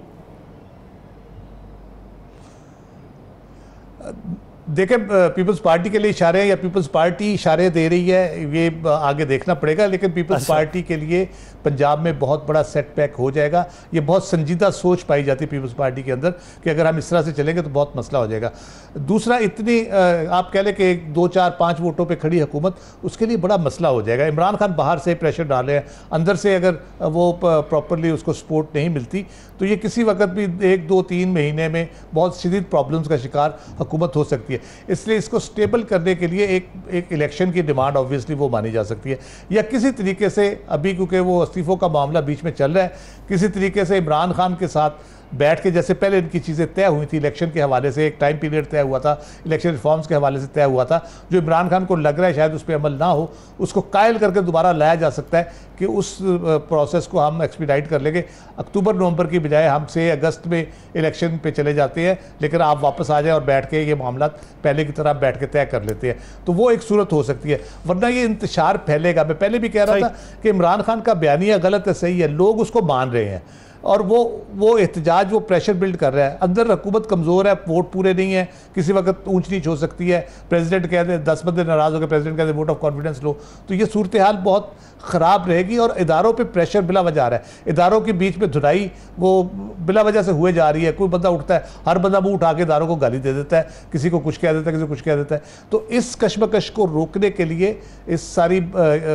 देखें, पीपल्स पार्टी के लिए इशारे हैं या पीपल्स पार्टी इशारे दे रही है, ये आगे देखना पड़ेगा। लेकिन पीपल्स पार्टी के लिए पंजाब में बहुत बड़ा सेटबैक हो जाएगा। ये बहुत संजीदा सोच पाई जाती है पीपल्स पार्टी के अंदर कि अगर हम इस तरह से चलेंगे तो बहुत मसला हो जाएगा। दूसरा, इतनी आप कह लें कि 2, 4, 5 वोटों पे खड़ी हुकूमत, उसके लिए बड़ा मसला हो जाएगा। इमरान खान बाहर से प्रेशर डाले हैं, अंदर से अगर वो प्रॉपरली उसको सपोर्ट नहीं मिलती तो ये किसी वक्त भी 1, 2, 3 महीने में बहुत शदीद प्रॉब्लम्स का शिकार हुकूमत हो सकती है। इसलिए इसको स्टेबल करने के लिए एक इलेक्शन की डिमांड ऑब्वियसली वो मानी जा सकती है, या किसी तरीके से अभी क्योंकि वो इस्तीफों का मामला बीच में चल रहा है, किसी तरीके से इमरान खान के साथ बैठ के, जैसे पहले इनकी चीज़ें तय हुई थी इलेक्शन के हवाले से, एक टाइम पीरियड तय हुआ था, इलेक्शन रिफॉर्म्स के हवाले से तय हुआ था, जो इमरान खान को लग रहा है शायद उस पर अमल ना हो, उसको कायल करके दोबारा लाया जा सकता है कि उस प्रोसेस को हम एक्सपीडाइट कर लेंगे। अक्टूबर नवंबर की बजाय हम 6 अगस्त में इलेक्शन पे चले जाते हैं, लेकिन आप वापस आ जाए और बैठ के ये मामला पहले की तरह बैठ के तय कर लेते हैं, तो वो एक सूरत हो सकती है। वरना ये इंतशार फैलेगा। मैं पहले भी कह रहा था कि इमरान खान का बयानिया गलत है, सही है, लोग उसको मान रहे हैं और वो एहतजाज, वो प्रेशर बिल्ड कर रहा है। अंदर हुकूमत कमज़ोर है, वोट पूरे नहीं है, किसी वक्त ऊंच नीच हो सकती है, प्रेसिडेंट कह दे 10 बंदे नाराज़ हो गए, प्रेसिडेंट कह दे वोट ऑफ कॉन्फिडेंस लो, तो ये सूरत हाल बहुत ख़राब रहेगी और इदारों पे प्रेशर बिला वजह आ रहा है। इदारों के बीच में धुनाई वो बिला वजह से हुए जा रही है। कोई बंदा उठता है, हर बंदा मुँह उठा के इदारों को गाली दे देता है, किसी को कुछ कह देता है, किसी को कुछ कह देता है। तो इस कशमकश को रोकने के लिए, इस सारी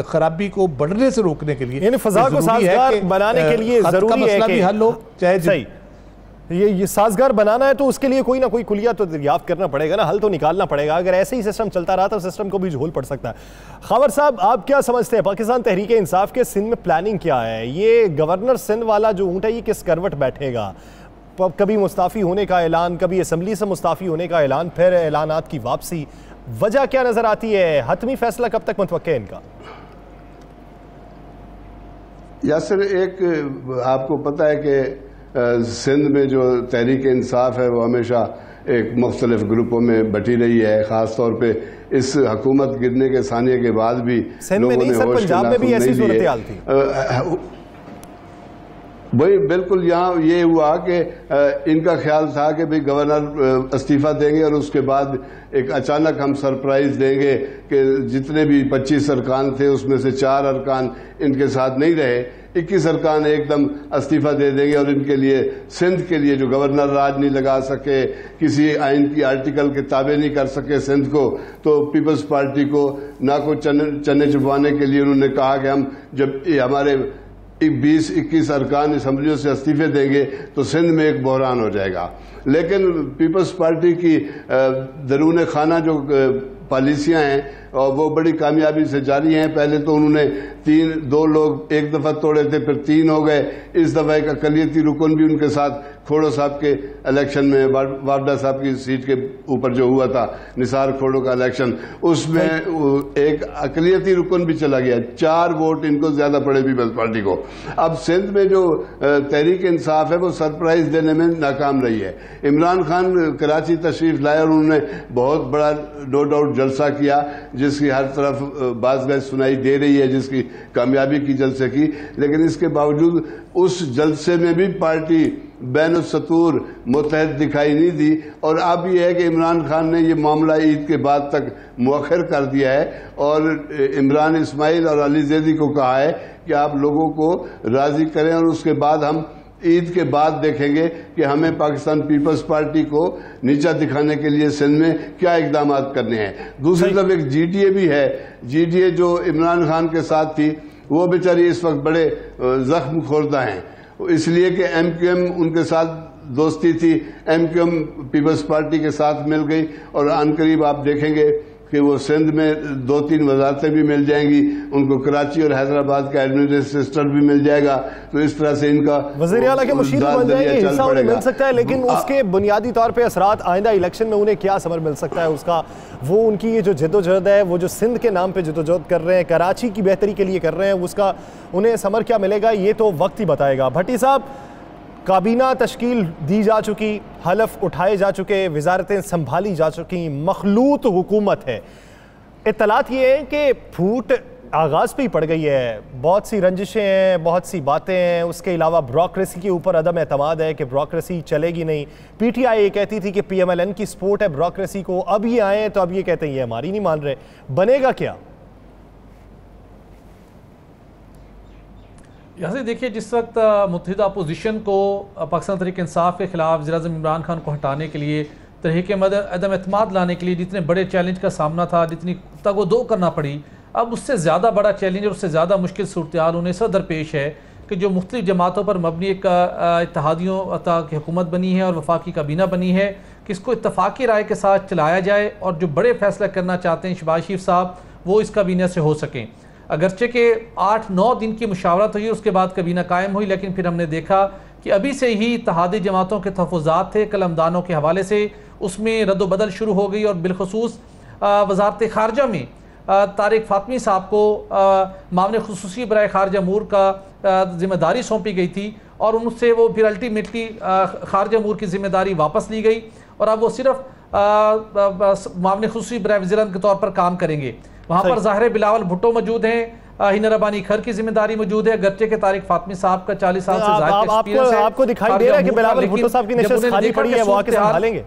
खराबी को बढ़ने से रोकने के लिए, फ़ज़ा को साज़गार बनाने के लिए ज़रूरी है कि हल हो, चाहे सही ये साजगार बनाना है तो उसके लिए कोई ना कोई कुलिया तो दरियाफ्त करना पड़ेगा ना, हल तो निकालना पड़ेगा। अगर ऐसे ही सिस्टम चलता रहा तो सिस्टम को भी झोल पड़ सकता है। खबर साहब, आप क्या समझते हैं, पाकिस्तान तहरीक इंसाफ के सिंध में प्लानिंग क्या है? ये गवर्नर सिंध वाला जो ऊँट है ये किस करवट बैठेगा? कभी मुस्ताफ़ी होने का ऐलान, कभी असम्बली से मुस्ताफ़ी होने का ऐलान, फिर ऐलानात की वापसी, वजह क्या नज़र आती है? हतमी फैसला कब तक मुतवक्के है इनका? यासिर, एक आपको पता है कि सिंध में जो तहरीक इंसाफ है वो हमेशा एक मुख्तलिफ ग्रुपों में बटी रही है। ख़ास तौर पे इस हुकूमत गिरने के सानिए के बाद भी लोगों ने होश पंजाब में भी ऐसी सूरत हाल थी। वही बिल्कुल यहाँ ये हुआ कि इनका ख्याल था कि भाई गवर्नर इस्तीफा देंगे और उसके बाद एक अचानक हम सरप्राइज देंगे कि जितने भी 25 अरकान थे उसमें से 4 अरकान इनके साथ नहीं रहे, 21 अरकान एकदम इस्तीफा दे देंगे और इनके लिए, सिंध के लिए जो गवर्नर राज नहीं लगा सके, किसी आइन की आर्टिकल के ताबे नहीं कर सके सिंध को, तो पीपल्स पार्टी को ना को चने चुपवाने के लिए उन्होंने कहा कि हम जब हमारे 20-21 अरकान असम्बलियों से इस्तीफे देंगे तो सिंध में एक बहरान हो जाएगा। लेकिन पीपल्स पार्टी की दरून खाना जो पॉलिसियां हैं और वो बड़ी कामयाबी से जारी हैं। पहले तो उन्होंने 2 लोग एक दफ़ा तोड़े थे, फिर 3 हो गए। इस दफ़ा एक अकलियती रुकन भी उनके साथ खोड़ो साहब के इलेक्शन में, वापडा साहब की सीट के ऊपर जो हुआ था निसार खोड़ो का इलेक्शन, उसमें एक अकलियती रुकन भी चला गया। 4 वोट इनको ज्यादा पड़े पीपल्स पार्टी को। अब सिंध में जो तहरीक इंसाफ है वो सरप्राइज देने में नाकाम रही है। इमरान खान कराची तशरीफ लाए और उन्होंने बहुत बड़ा नो डाउट जलसा किया जिसकी हर तरफ बाज़ सुनाई दे रही है, जिसकी कामयाबी की जलसे की। लेकिन इसके बावजूद उस जलसे में भी पार्टी बैन सतूर मुतहद दिखाई नहीं दी। और अब यह है कि इमरान खान ने यह मामला ईद के बाद तक मुअख्खर कर दिया है और इमरान इस्माइल और अली जैदी को कहा है कि आप लोगों को राजी करें और उसके बाद हम ईद के बाद देखेंगे कि हमें पाकिस्तान पीपल्स पार्टी को नीचा दिखाने के लिए सिंध में क्या इकदाम करने हैं। दूसरी तरफ एक जीटीए भी है। जीटीए जो इमरान खान के साथ थी वो बेचारी इस वक्त बड़े जख्म खोरदा हैं, इसलिए कि एमक्यूएम उनके साथ दोस्ती थी, एमक्यूएम पीपल्स पार्टी के साथ मिल गई और अनकरीब आप देखेंगे कि वो सिंध में 2-3 वजारतें भी मिल जाएंगी, उनको कराची और हैदराबाद का एडमिनिस्ट्रेटर भी मिल जाएगा। तो इस तरह से इनका वज़ीर आला के मुशीर बन जाएंगे, हिस्सा उन्हें मिल सकता है। लेकिन उसके बुनियादी तौर पे असरात आइंदा इलेक्शन में उन्हें क्या समर मिल सकता है उसका? वो उनकी ये जो जद्दोजहद है, वो जो सिंध के नाम पे जद्दोजहद कर रहे हैं, कराची की बेहतरी के लिए कर रहे हैं, उसका उन्हें समर क्या मिलेगा ये तो वक्त ही बताएगा। भट्टी साहब, काबीना तश्कील दी जा चुकी, हलफ उठाए जा चुके, वजारतें संभाली जा चुकी, मखलूत हुकूमत है। इत्तलात ये हैं कि फूट आगाज़ पे ही पड़ गई है, बहुत सी रंजिशें हैं, बहुत सी बातें हैं, उसके अलावा ब्यूरोक्रेसी के ऊपर अदम एतमाद है कि ब्यूरोक्रेसी चलेगी नहीं। PTI ये कहती थी कि PMLN की सपोर्ट है ब्यूरोक्रेसी को, अब ये आए तो अब ये कहते हैं ये हमारी नहीं मान रहे, बनेगा क्या? यहाँ से देखिए, जिस वक्त मुत्तहिदा अपोजिशन को पाकिस्तान तहरीक इंसाफ के खिलाफ वज़ीर-ए-आज़म इमरान खान को हटाने के लिए, तहरीक अदम एतमाद लाने के लिए जितने बड़े चैलेंज का सामना था, जितनी तगोदो करना पड़ी, अब उससे ज़्यादा बड़ा चैलेंज और उससे ज़्यादा मुश्किल सूरत-ए-हाल उन्हें सदर पेश है कि जो मुख्तलिफ जमातों पर मबनी एक इत्तेहादियों की हुकूमत बनी है और वफाकी काबीना बनी है कि इसको इत्तफाकी राय के साथ चलाया जाए और जो बड़े फैसला करना चाहते हैं शहबाज शरीफ साहब, वो इस काबीना से हो सकें। अगरचे के 8-9 दिन की मुशावरत हुई, उसके बाद काबीना कायम हुई, लेकिन फिर हमने देखा कि अभी से ही इत्तेहादी जमातों के तहफ़्फ़ुज़ात थे कलमदानों के हवाले से, उसमें रद्द-ओ-बदल शुरू हो गई और बिलखुसूस वज़ारत ख़ारजा में तारिक फ़ातमी साहब को मामले खुसूसी बराए ख़ारजा अमूर का ज़िम्मेदारी सौंपी गई थी और उनसे वो फिर अल्टीमेटली ख़ारजा अमूर की ज़िम्मेदारी वापस ली गई और अब वो सिर्फ मामले खुसूसी बराए वज़ीर के तौर पर काम करेंगे। वहाँ पर ज़ाहिर बिलावल भुट्टो मौजूद हैं, हिना रब्बानी खर की जिम्मेदारी मौजूद है, गर्चे के तारिक फ़ातमी साहब का 40 साल से ज़्यादा एक्सपीरियंस है। आपको दिखाई दे रहा है कि बिलावल भुट्टो साहब की नशिस्त खाली पड़ी है, वो आके संभालेंगे?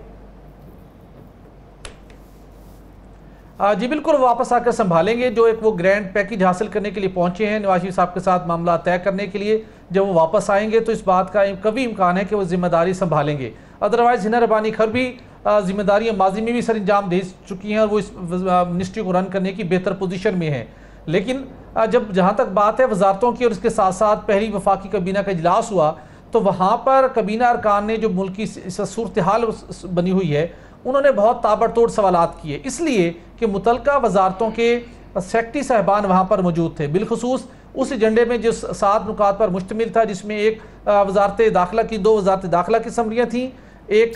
जी बिल्कुल, वो वापस आकर संभालेंगे। जो एक वो ग्रैंड पैकेज हासिल करने के लिए पहुंचे हैं नवाज शरीफ साहब के साथ मामला तय करने के लिए, जब वो वापस आएंगे तो इस बात का कभी इम्कान है कि वो जिम्मेदारी संभालेंगे। अदरवाइज हिना रब्बानी खर भी जिम्मेदारियाँ माजी में भी सर अंजाम दे चुकी हैं और वो इस मिनिस्ट्री को रन करने की बेहतर पोजीशन में है। लेकिन जब जहाँ तक बात है वजारतों की और इसके साथ साथ पहली वफाकी काबीना का इजलास हुआ तो वहाँ पर काबीना अरकान ने जो मुल्क की सूरत हाल बनी हुई है उन्होंने बहुत ताबड़तोड़ सवालात किए, इसलिए कि मुतलका वजारतों के सेक्रेटरी साहबान वहाँ पर मौजूद थे। बिलखुसूस उस एजेंडे में जो 7 नुकात पर मुश्तमिल था, जिसमें एक वजारत दाखिला की 2 वजारत दाखिला की समरियाँ थीं, एक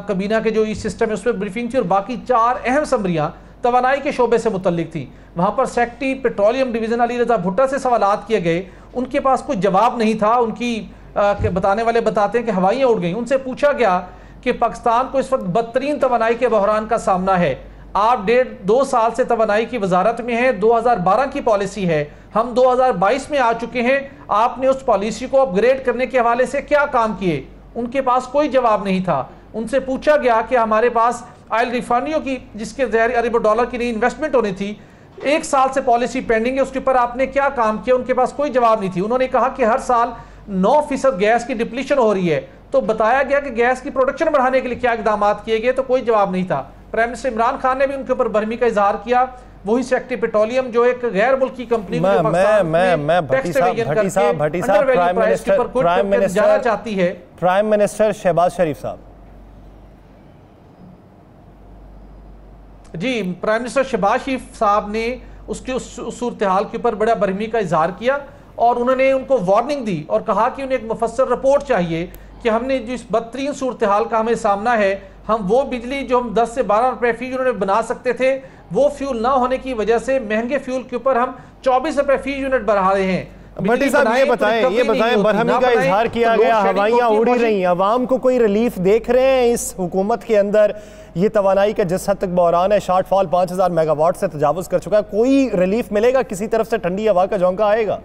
काबीना के जो ई सिस्टम है उस पर ब्रीफिंग थी और बाकी 4 अहम समरियाँ तवानाई के शोबे से मुतल्लिक थी। वहाँ पर secretary petroleum division Ali Raza भुट्टा से सवालात किए गए, उनके पास कोई जवाब नहीं था। उनकी बताने वाले बताते हैं कि हवाइयाँ उड़ गई। उनसे पूछा गया कि पाकिस्तान को इस वक्त बदतरीन तवानाई के बहरान का सामना है, आप 1.5-2 साल से तवानाई की वजारत में है, 2012 की पॉलिसी है, हम 2022 में आ चुके हैं, आपने उस पॉलिसी को अपग्रेड करने के हवाले से क्या काम किए? उनके पास कोई जवाब नहीं था। उनसे पूछा गया कि हमारे पास ऑयल रिफाइनरियों की जिसके ज़ाहिर अरबों डॉलर की नई इन्वेस्टमेंट होनी थी, 1 साल से पॉलिसी पेंडिंग है, उसके ऊपर आपने क्या काम किया? उनके पास कोई जवाब नहीं थी। उन्होंने कहा कि हर साल 9% गैस की डिप्लीशन हो रही है, तो बताया गया कि गैस की प्रोडक्शन बढ़ाने के लिए क्या इकदाम किए गए, तो कोई जवाब नहीं था। प्राइम मिनिस्टर इमरान खान ने भी उनके ऊपर बरहमी का इजहार किया। वही सेक्रेटरी पेट्रोलियम जो एक गैर मुल्की कंपनी चाहती है, प्राइम मिनिस्टर शहबाज शरीफ साहब जी, प्राइम मिनिस्टर शहबाज शरीफ साहब ने उसके उस सूरत हाल के ऊपर बड़ा बरहमी का इजहार किया और उन्होंने उनको वार्निंग दी और कहा कि उन्हें एक मुफस्सल रिपोर्ट चाहिए कि हमने जो इस बदतरीन सूरत हाल का हमें सामना है, हम वो बिजली जो हम 10 से 12 रुपए फी यूनिट बना सकते थे, वो फ्यूल ना होने की वजह से महंगे फ्यूल के ऊपर हम 24 रुपए फी यूनिट बढ़ा रहे हैं। भट्टी साहब ये बताएं बरहमी का इजहार किया गया, हवाइयाँ उड़ी रही, अवाम को कोई रिलीफ देख रहे हैं इस हुकूमत के अंदर? ये तवानाई का जिस हद तक बहरान है, शॉर्टफॉल 5000 मेगावाट से तजावुज कर चुका है, कोई रिलीफ मिलेगा? किसी तरफ से ठंडी हवा का झोंका आएगा?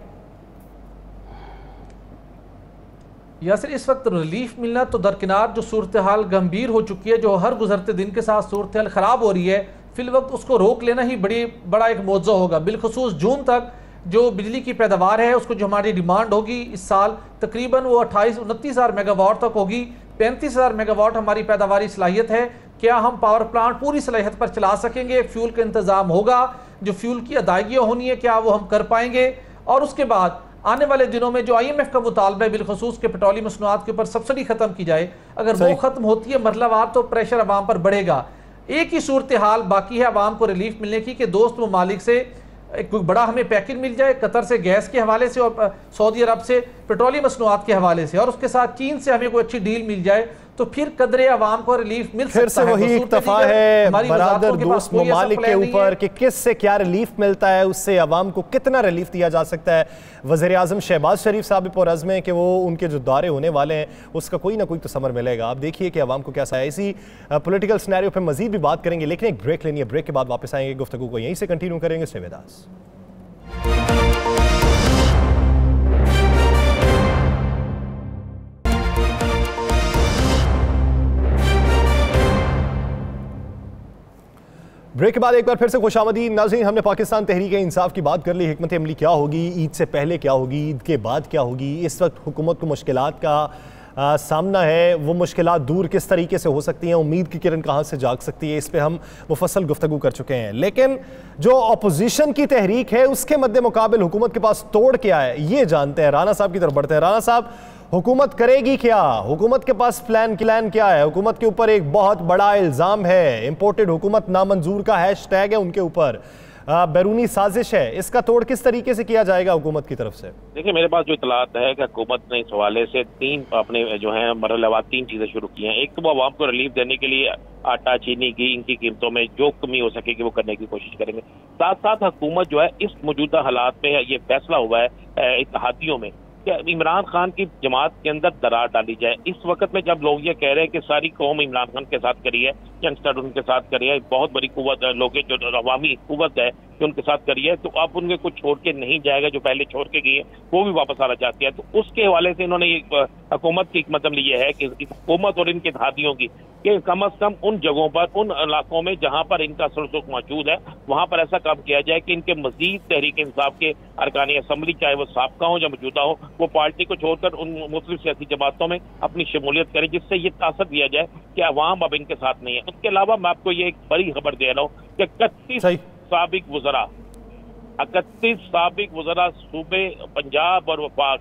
यासिर, इस वक्त रिलीफ मिलना तो दरकिनार, जो सूरत हाल गंभीर हो चुकी है, जो हर गुजरते दिन के साथ सूरत हाल ख़राब हो रही है, फिल वक्त उसको रोक लेना ही बड़ा एक मौज़ा होगा। बिलखुसूस जून तक जो बिजली की पैदावार है उसको जो हमारी डिमांड होगी इस साल तकरीबन वो 28-29 मेगावाट तक होगी। 35,000 मेगावाट हमारी पैदावारी सलाहियत है। क्या हम पावर प्लांट पूरी सलाहियत पर चला सकेंगे? फ्यूल का इंतज़ाम होगा, जो फ्यूल की अदायगियाँ होनी है क्या वो हम कर पाएंगे? और उसके बाद आने वाले दिनों में जो IMF का मुतालबा है बिलखुसूस के पेट्रोलियम मसनूआत के ऊपर सब्सिडी खत्म की जाए, अगर वो खत्म होती है मतलब तो प्रेशर अवाम पर बढ़ेगा। एक ही सूरत हाल बाकी है अवाम को रिलीफ मिलने की कि दोस्त ममालिक से एक बड़ा हमें पैकेज मिल जाए, कतर से गैस के हवाले से और सऊदी अरब से पेट्रोलियम मसनूआत के हवाले से, और उसके साथ चीन से हमें कोई अच्छी डील मिल जाए, तो फिर कदरे अवाम को रिलीफ मिल सकता है। फिर से वही इक्तफा है बरादर दोस्त ममालिक के ऊपर कि किससे क्या रिलीफ मिलता है, उससे अवाम को कितना रिलीफ दिया जा सकता है। वज़ीर आज़म शहबाज शरीफ साहब पर अज़्म है कि वो उनके जो दौरे होने वाले हैं उसका कोई ना कोई तो समर मिलेगा। आप देखिए कि अवाम को कैसा है। इसी पॉलिटिकल सिनेरियो पे मजीद भी बात करेंगे, लेकिन एक ब्रेक लेनी है। ब्रेक के बाद वापस आएंगे, गुफ्तगू को यहीं से कंटिन्यू करेंगे। Stay with us. ब्रेक के बाद एक बार फिर से खुशामदीद नाज़रीन। हमने पाकिस्तान तहरीक-ए-इंसाफ की बात कर ली। हिकमत अमली क्या होगी, ईद से पहले क्या होगी, ईद के बाद क्या होगी, इस वक्त हुकूमत को मुश्किलात का सामना है, वो मुश्किलात दूर किस तरीके से हो सकती हैं, उम्मीद की किरण कहाँ से जाग सकती है, इस पर हम मुफस्सल गुफ्तगू कर चुके हैं। लेकिन जो अपोजिशन की तहरीक है उसके मद्दे मुकाबिल हुकूमत के पास तोड़ क्या है, ये जानते हैं। राना साहब की तरफ बढ़ते हैं। राना साहब, हुकूमत करेगी क्या? हुकूमत के पास प्लान क्या है? हुकूमत के ऊपर एक बहुत बड़ा इल्ज़ाम है, इंपोर्टेड हुकूमत नामंजूर का हैशटैग है उनके ऊपर, बैरूनी साजिश है। इसका तोड़ किस तरीके से किया जाएगा हुकूमत की तरफ से? देखिए, मेरे पास जो इतलात है कि हुकूमत ने इस हवाले से तीन अपने जो है मरहलेवार तीन चीजें शुरू की हैं। एक तो वो अवाम को रिलीफ देने के लिए आटा, चीनी, घी, इनकी कीमतों में जो कमी हो सकेगी वो करने की कोशिश करेंगे। साथ साथ हुकूमत जो है इस मौजूदा हालात में ये फैसला हुआ है इत्तेहादियों में कि इमरान खान की जमात के अंदर दरार डाली जाए। इस वक्त में जब लोग ये कह रहे हैं कि सारी कौम इमरान खान के साथ करी है, यंगस्टर उनके साथ करी है, बहुत बड़ी कुव्वत लोग जो अवामी कुव्वत है जो उनके साथ करी है, तो अब उनके कुछ छोड़ के नहीं जाएगा। जो पहले छोड़ के गई है वो भी वापस आना चाहती है। तो उसके हवाले से इन्होंने हुकूमत की मतलब ये है कि हुकूमत और इनके इत्तेहादियों की कि कम अज कम उन जगहों पर, उन इलाकों में जहां पर इनका सुलूक मौजूद है, वहां पर ऐसा काम किया जाए कि इनके मजीद तहरीक इंसाफ के अरकान असम्बली, चाहे वो साबका हो या मौजूदा हो, वो पार्टी को छोड़कर उन मुख्तलिफ सियासी जमातों में अपनी शमूलियत करें, जिससे ये तासर दिया जाए कि अवाम अब इनके साथ नहीं है। उसके अलावा मैं आपको ये एक बड़ी खबर दे रहा हूँ कि 31 साबिक वज़रा सूबे पंजाब और वफाक,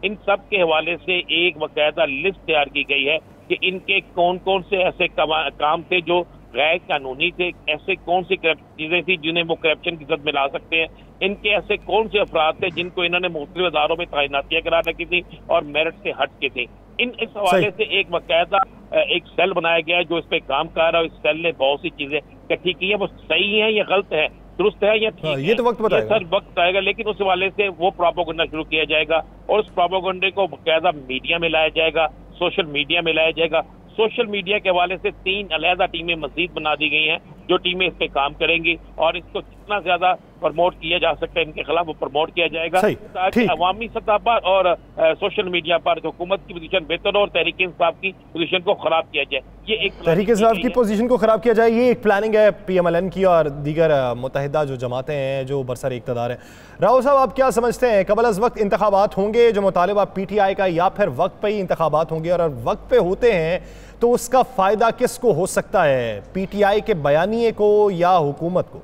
इन सब के हवाले से एक बाकायदा लिस्ट तैयार की गई है कि इनके कौन कौन से ऐसे काम थे जो गैर कानूनी थे, ऐसे कौन सी चीजें थी जिन्हें वो करप्शन की जद में ला सकते हैं, इनके ऐसे कौन से अफराद थे जिनको इन्होंने मुख्तलिफ अदारों में तैनातियां करा रखी थी और मेरिट से हट के थे। इस हवाले से एक बाकायदा एक सेल बनाया गया है जो इस पे काम कर रहा है। इस सेल ने बहुत सी चीजें इकट्ठी की है, वो सही है या गलत है, दुरुस्त है या ठीक है, ये तो वक्त बताएगा। सर वक्त आएगा। लेकिन उस हवाले से वो प्रोपेगेंडा शुरू किया जाएगा और उस प्रोपेगेंडे को बाकायदा मीडिया में लाया जाएगा, सोशल मीडिया में लाया जाएगा। सोशल मीडिया के हवाले से 3 अलहदा टीमें मजीद बना दी गई हैं जो टीमें इस पे काम करेंगी और इसको जितना ज्यादा प्रमोट किया जा सकता है इनके खिलाफ वो प्रमोट किया जाएगा, ताकि अवामी सतह पर और सोशल मीडिया पर हुकूमत की पोजीशन बेहतर और तहरीक इंसाफ की पोजीशन को खराब किया जाए। ये एक तहरीक इंसाफ की पोजीशन को खराब किया जाए, ये एक प्लानिंग है PMLN की और दीगर मुत्तहिदा जो जमातें हैं जो बरसर इक़्तिदार हैं। राव साहब, आप क्या समझते हैं, कबल अज़ वक्त इंतखाबात होंगे जो मुतालिबा PTI का, या फिर वक्त पे ही इंतखाबात होंगे? और वक्त पे होते हैं तो उसका फ़ायदा किसको हो सकता है, PTI के बयानिए को या हुकूमत को?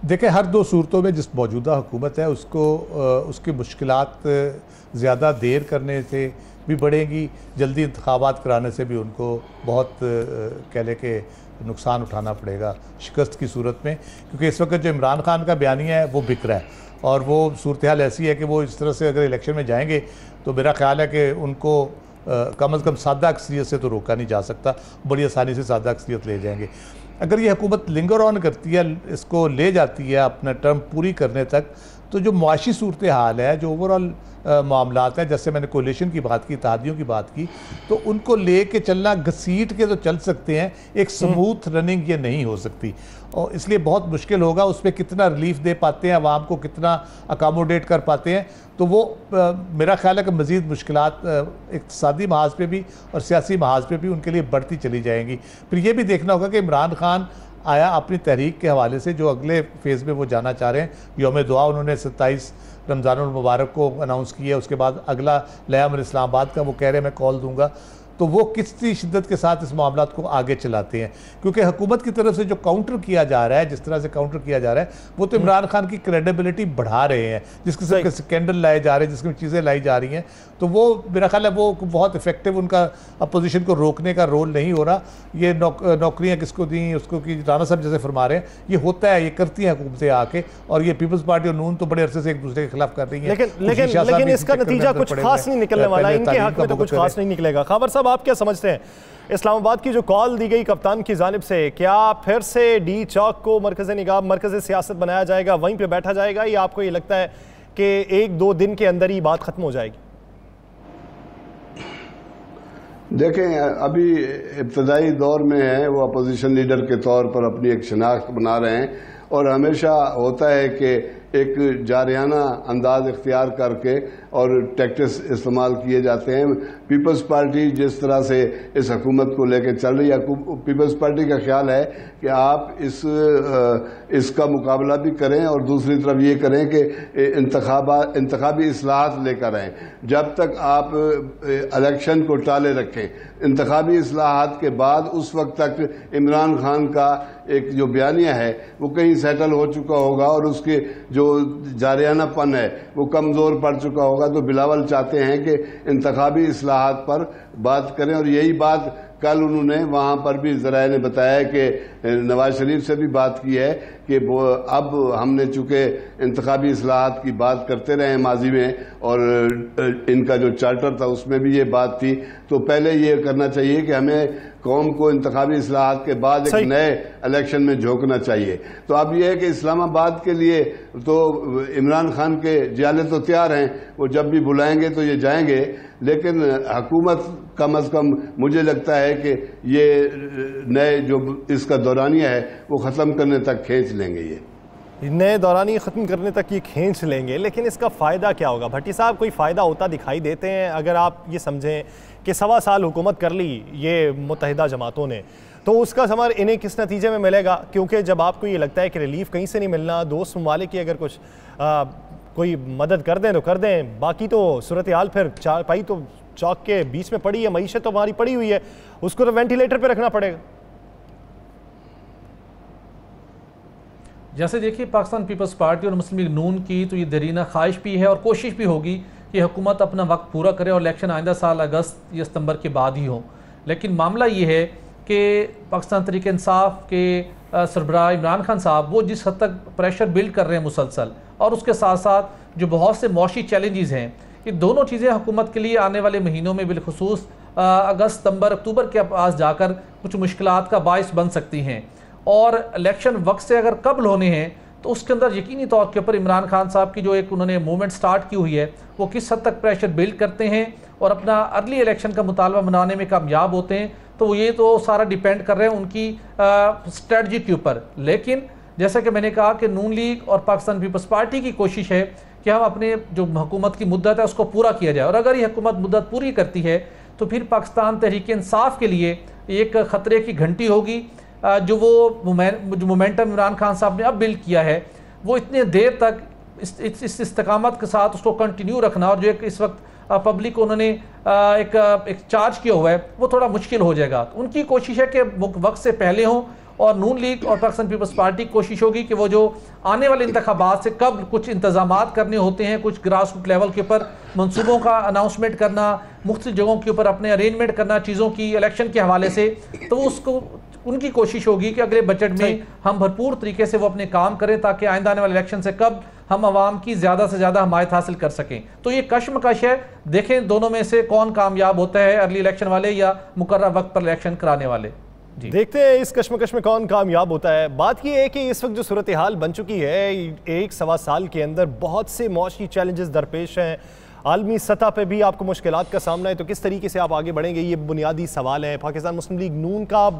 देखें, हर दो सूरतों में जिस मौजूदा हुकूमत है उसको उसकी मुश्किलात ज़्यादा देर करने से भी बढ़ेंगी, जल्दी इंतखाबात कराने से भी उनको बहुत कह लें कि नुकसान उठाना पड़ेगा शिकस्त की सूरत में, क्योंकि इस वक्त जो इमरान खान का बयानिया है वो बिक रहा है और वो सूरत हाल ऐसी है कि वो इस तरह से अगर इलेक्शन में जाएंगे तो मेरा ख्याल है कि उनको कम अज़ कम सादा अक्सरियत से तो रोका नहीं जा सकता, बड़ी आसानी से सादा अक्सरियत ले जाएंगे। अगर ये हुकूमत लिंगर ऑन करती है, इसको ले जाती है अपना टर्म पूरी करने तक, तो जो मुआशी सूरत हाल है, जो ओवरऑल मामलात हैं, जैसे मैंने कोलिशन की बात की, इत्तेहादियों की बात की, तो उनको ले के चलना, घसीट के तो चल सकते हैं, एक स्मूथ रनिंग ये नहीं हो सकती और इसलिए बहुत मुश्किल होगा। उस पर कितना रिलीफ दे पाते हैं, आवाम को कितना अकामोडेट कर पाते हैं, तो वो मेरा ख्याल है कि मज़ीद मुश्किलात इक़्तिसादी महाज पे भी और सियासी महाज पे भी उनके लिए बढ़ती चली जाएंगी। फिर ये भी देखना होगा कि इमरान खान आया अपनी तहरीक के हवाले से जो अगले फेज़ में वो जाना चाह रहे हैं, यौम दुआ उन्होंने 27 रमज़ानुल मुबारक को अनाउंस किया है, उसके बाद अगला लयाम इस्लामाबाद का वो कह रहे हैं मैं कॉल दूंगा, तो वो कितनी शिद्दत के साथ इस मामला को आगे चलाते हैं, क्योंकि हुकूमत की तरफ से जो काउंटर किया जा रहा है, जिस तरह से काउंटर किया जा रहा है, वो तो इमरान खान की क्रेडिबिलिटी बढ़ा रहे हैं। जिस किस्म के स्कैंडल लाए जा रहे हैं, जिसमें चीज़ें लाई जा रही हैं, तो वो मेरा ख्याल है वो बहुत इफेक्टिव उनका अपोजिशन को रोकने का रोल नहीं हो रहा। ये नौकरियाँ किसको दी, उसको कि राना साहब जैसे फरमा रहे हैं, ये होता है, ये करती हैं हुकूमतें आके, और ये पीपल्स पार्टी और नून तो बड़े अरसे से एक दूसरे के खिलाफ कर रही है। लेकिन इसका नतीजा कुछ खास नहीं निकलने वाला, इनके हक में तो कुछ खास नहीं निकलेगा। खबर साहब, आप क्या समझते हैं, इस्लामाबाद की जो कॉल दी गई कप्तान की जानिब से, क्या फिर से डी चौक को मरकज़ निगाह, मरकज़ सियासत बनाया जाएगा, वहीं पे बैठा जाएगा, या आपको ये लगता है कि 1-2 दिन के अंदर ही बात खत्म हो जाएगी? देखें, अभी इब्तदाई दौर में है, वो अपोजिशन लीडर के तौर पर अपनी एक शनाख्त बना रहे हैं, और हमेशा होता है कि एक जारियाना अंदाज इख्तियार करके और टैक्टिक्स इस्तेमाल किए जाते हैं। पीपल्स पार्टी जिस तरह से इस हुकूमत को लेकर चल रही है, पीपल्स पार्टी का ख्याल है कि आप इसका मुकाबला भी करें और दूसरी तरफ ये करें कि इंतखाबी इस्लाहात लेकर आएँ। जब तक आप इलेक्शन को टाले रखें, इंतखाबी इस्लाहात के बाद उस वक्त तक इमरान खान का एक जो बयानिया है वो कहीं सेटल हो चुका होगा और उसके जो जारियानापन है वो कमज़ोर पड़ चुका होगा। तो बिलावल चाहते हैं कि इंतखाबी इस्लाहात पर बात करें, और यही बात कल उन्होंने वहाँ पर भी ज़राए ने बताया कि नवाज शरीफ से भी बात की है कि अब हमने चूँकि इंतखाबी इस्लाहात की बात करते रहे माजी में, और इनका जो चार्टर था उसमें भी ये बात थी, तो पहले ये करना चाहिए कि हमें कौम को इंतखाबी इस्लाहात के बाद एक नए इलेक्शन में झोंकना चाहिए। तो अब यह है कि इस्लामाबाद के लिए तो इमरान खान के जियाले तो तैयार हैं, वो जब भी बुलाएंगे तो ये जाएंगे, लेकिन हुकूमत कम अज़ कम मुझे लगता है कि ये नए जो इसका दौरानिया है वो ख़त्म करने तक खींच लेंगे, ये नए दौरानी ख़त्म करने तक ये खींच लेंगे। लेकिन इसका फ़ायदा क्या होगा भट्टी साहब? कोई फ़ायदा होता दिखाई देते हैं? अगर आप ये समझें कि 1.25 साल हुकूमत कर ली ये मुत्तहिदा जमातों ने, तो उसका समर इन्हें किस नतीजे में मिलेगा? क्योंकि जब आपको ये लगता है कि रिलीफ कहीं से नहीं मिलना, दोस्त ममालिक की अगर कुछ कोई मदद कर दें तो कर दें, बाकी तो सूरत हाल फिर चारपाई तो चौक के बीच में पड़ी है, मईशत तो हमारी पड़ी हुई है, उसको तो वेंटिलेटर पर रखना पड़ेगा। जैसे देखिए, पाकिस्तान पीपल्स पार्टी और मुस्लिम लीग नून की तो ये दरीना ख्वाहिश भी है और कोशिश भी होगी कि हुकूमत अपना वक्त पूरा करे और इलेक्शन आइंदा साल अगस्त या सितंबर के बाद ही हो। लेकिन मामला ये है कि पाकिस्तान तहरीक इंसाफ के सरबराह इमरान खान साहब वो जिस हद तक प्रेशर बिल्ड कर रहे हैं मुसलसल, और उसके साथ साथ जो बहुत से मौशी चैलेंजेस हैं, ये दोनों चीज़ें हुकूमत के लिए आने वाले महीनों में बिलखुसूस अगस्त, सितंबर, अक्टूबर के पास जाकर कुछ मुश्किलात का बाइस बन सकती हैं। और इलेक्शन वक्त से अगर कबल होने हैं तो उसके अंदर यकीनी तौर के ऊपर इमरान खान साहब की जो एक उन्होंने मूवमेंट स्टार्ट की हुई है वो किस हद तक प्रेशर बिल्ड करते हैं और अपना अर्ली इलेक्शन का मुतालबा बनाने में कामयाब होते हैं, तो ये तो सारा डिपेंड कर रहे हैं उनकी स्ट्रेटजी के ऊपर। लेकिन जैसा कि मैंने कहा कि नून लीग और पाकिस्तान पीपल्स पार्टी की कोशिश है कि हम अपने जो हुकूमत की मुद्दत है उसको पूरा किया जाए, और अगर ये हुकूमत मुद्दत पूरी करती है तो फिर पाकिस्तान तहरीक इंसाफ के लिए एक ख़तरे की घंटी होगी। जो मोमेंटम इमरान खान साहब ने अब बिल्ड किया है वो इतने देर तक इस इस्तकामत के साथ उसको कंटिन्यू रखना, और जो एक इस वक्त पब्लिक को उन्होंने एक चार्ज किया हुआ है वो थोड़ा मुश्किल हो जाएगा। उनकी कोशिश है कि वक्त से पहले हों, और नून लीग और पाकिस्तान पीपल्स पार्टी की कोशिश होगी कि वो जो आने वाले इंतखाबात से कब कुछ इंतजामात करने होते हैं, कुछ ग्रास रूट लेवल के ऊपर मंसूबों का अनाउंसमेंट करना, मुख्तलिफ जगहों के ऊपर अपने अरेंजमेंट करना चीज़ों की इलेक्शन के हवाले से, तो उसको उनकी कोशिश होगी कि अगले बजट में हम भरपूर तरीके से वो अपने काम करें ताकि आइंदा आने वाले इलेक्शन से कब हम आवाम की ज़्यादा से ज़्यादा हमायत हासिल कर सकें। तो ये कश्मकश है, देखें दोनों में से कौन कामयाब होता है, अर्ली इलेक्शन वाले या मुकर्रर वक्त पर इलेक्शन कराने वाले। जी देखते हैं इस कश्मकश में कौन कामयाब होता है। बात यह है कि इस वक्त जो सूरत हाल बन चुकी है, 1-1.25 साल के अंदर बहुत से मौशी चैलेंजेस दरपेश हैं, आलमी सतह पे भी आपको मुश्किलात का सामना है, तो किस तरीके से आप आगे बढ़ेंगे, ये बुनियादी सवाल है। पाकिस्तान मुस्लिम लीग नून का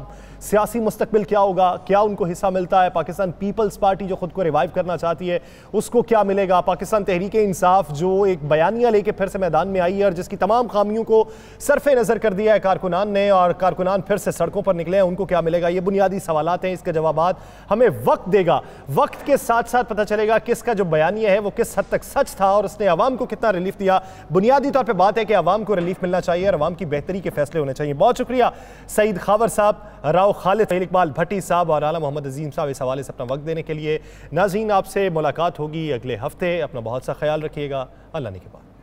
सियासी मुस्तकबिल क्या होगा, क्या उनको हिस्सा मिलता है? पाकिस्तान पीपल्स पार्टी जो खुद को रिवाइव करना चाहती है उसको क्या मिलेगा? पाकिस्तान तहरीक इंसाफ जो एक बयानिया लेके फिर से मैदान में आई है और जिसकी तमाम खामियों को सरफे नज़र कर दिया है कारकुनान ने, और कारकुनान फिर से सड़कों पर निकले हैं, उनको क्या मिलेगा? ये बुनियादी सवालात हैं, इसके जवाबात हमें वक्त देगा। वक्त के साथ साथ पता चलेगा किसका जो बयानिया है वो किस हद तक सच था और उसने आवाम को कितना रिलीफ दिया। वजह बुनियादी तौर पर बात है कि अवाम को रिलीफ मिलना चाहिए और अवाम की बेहतरी के फैसले होने चाहिए। बहुत शुक्रिया सईद खावर साहब, राव खालिद, इकबाल भट्टी साहब और आला मोहम्मद अजीम साहब इस हवाले से अपना वक्त देने के लिए। नाज़रीन, आपसे मुलाकात होगी अगले हफ्ते। अपना बहुत सा ख्याल रखिएगा। अल्लाह ने के बाद।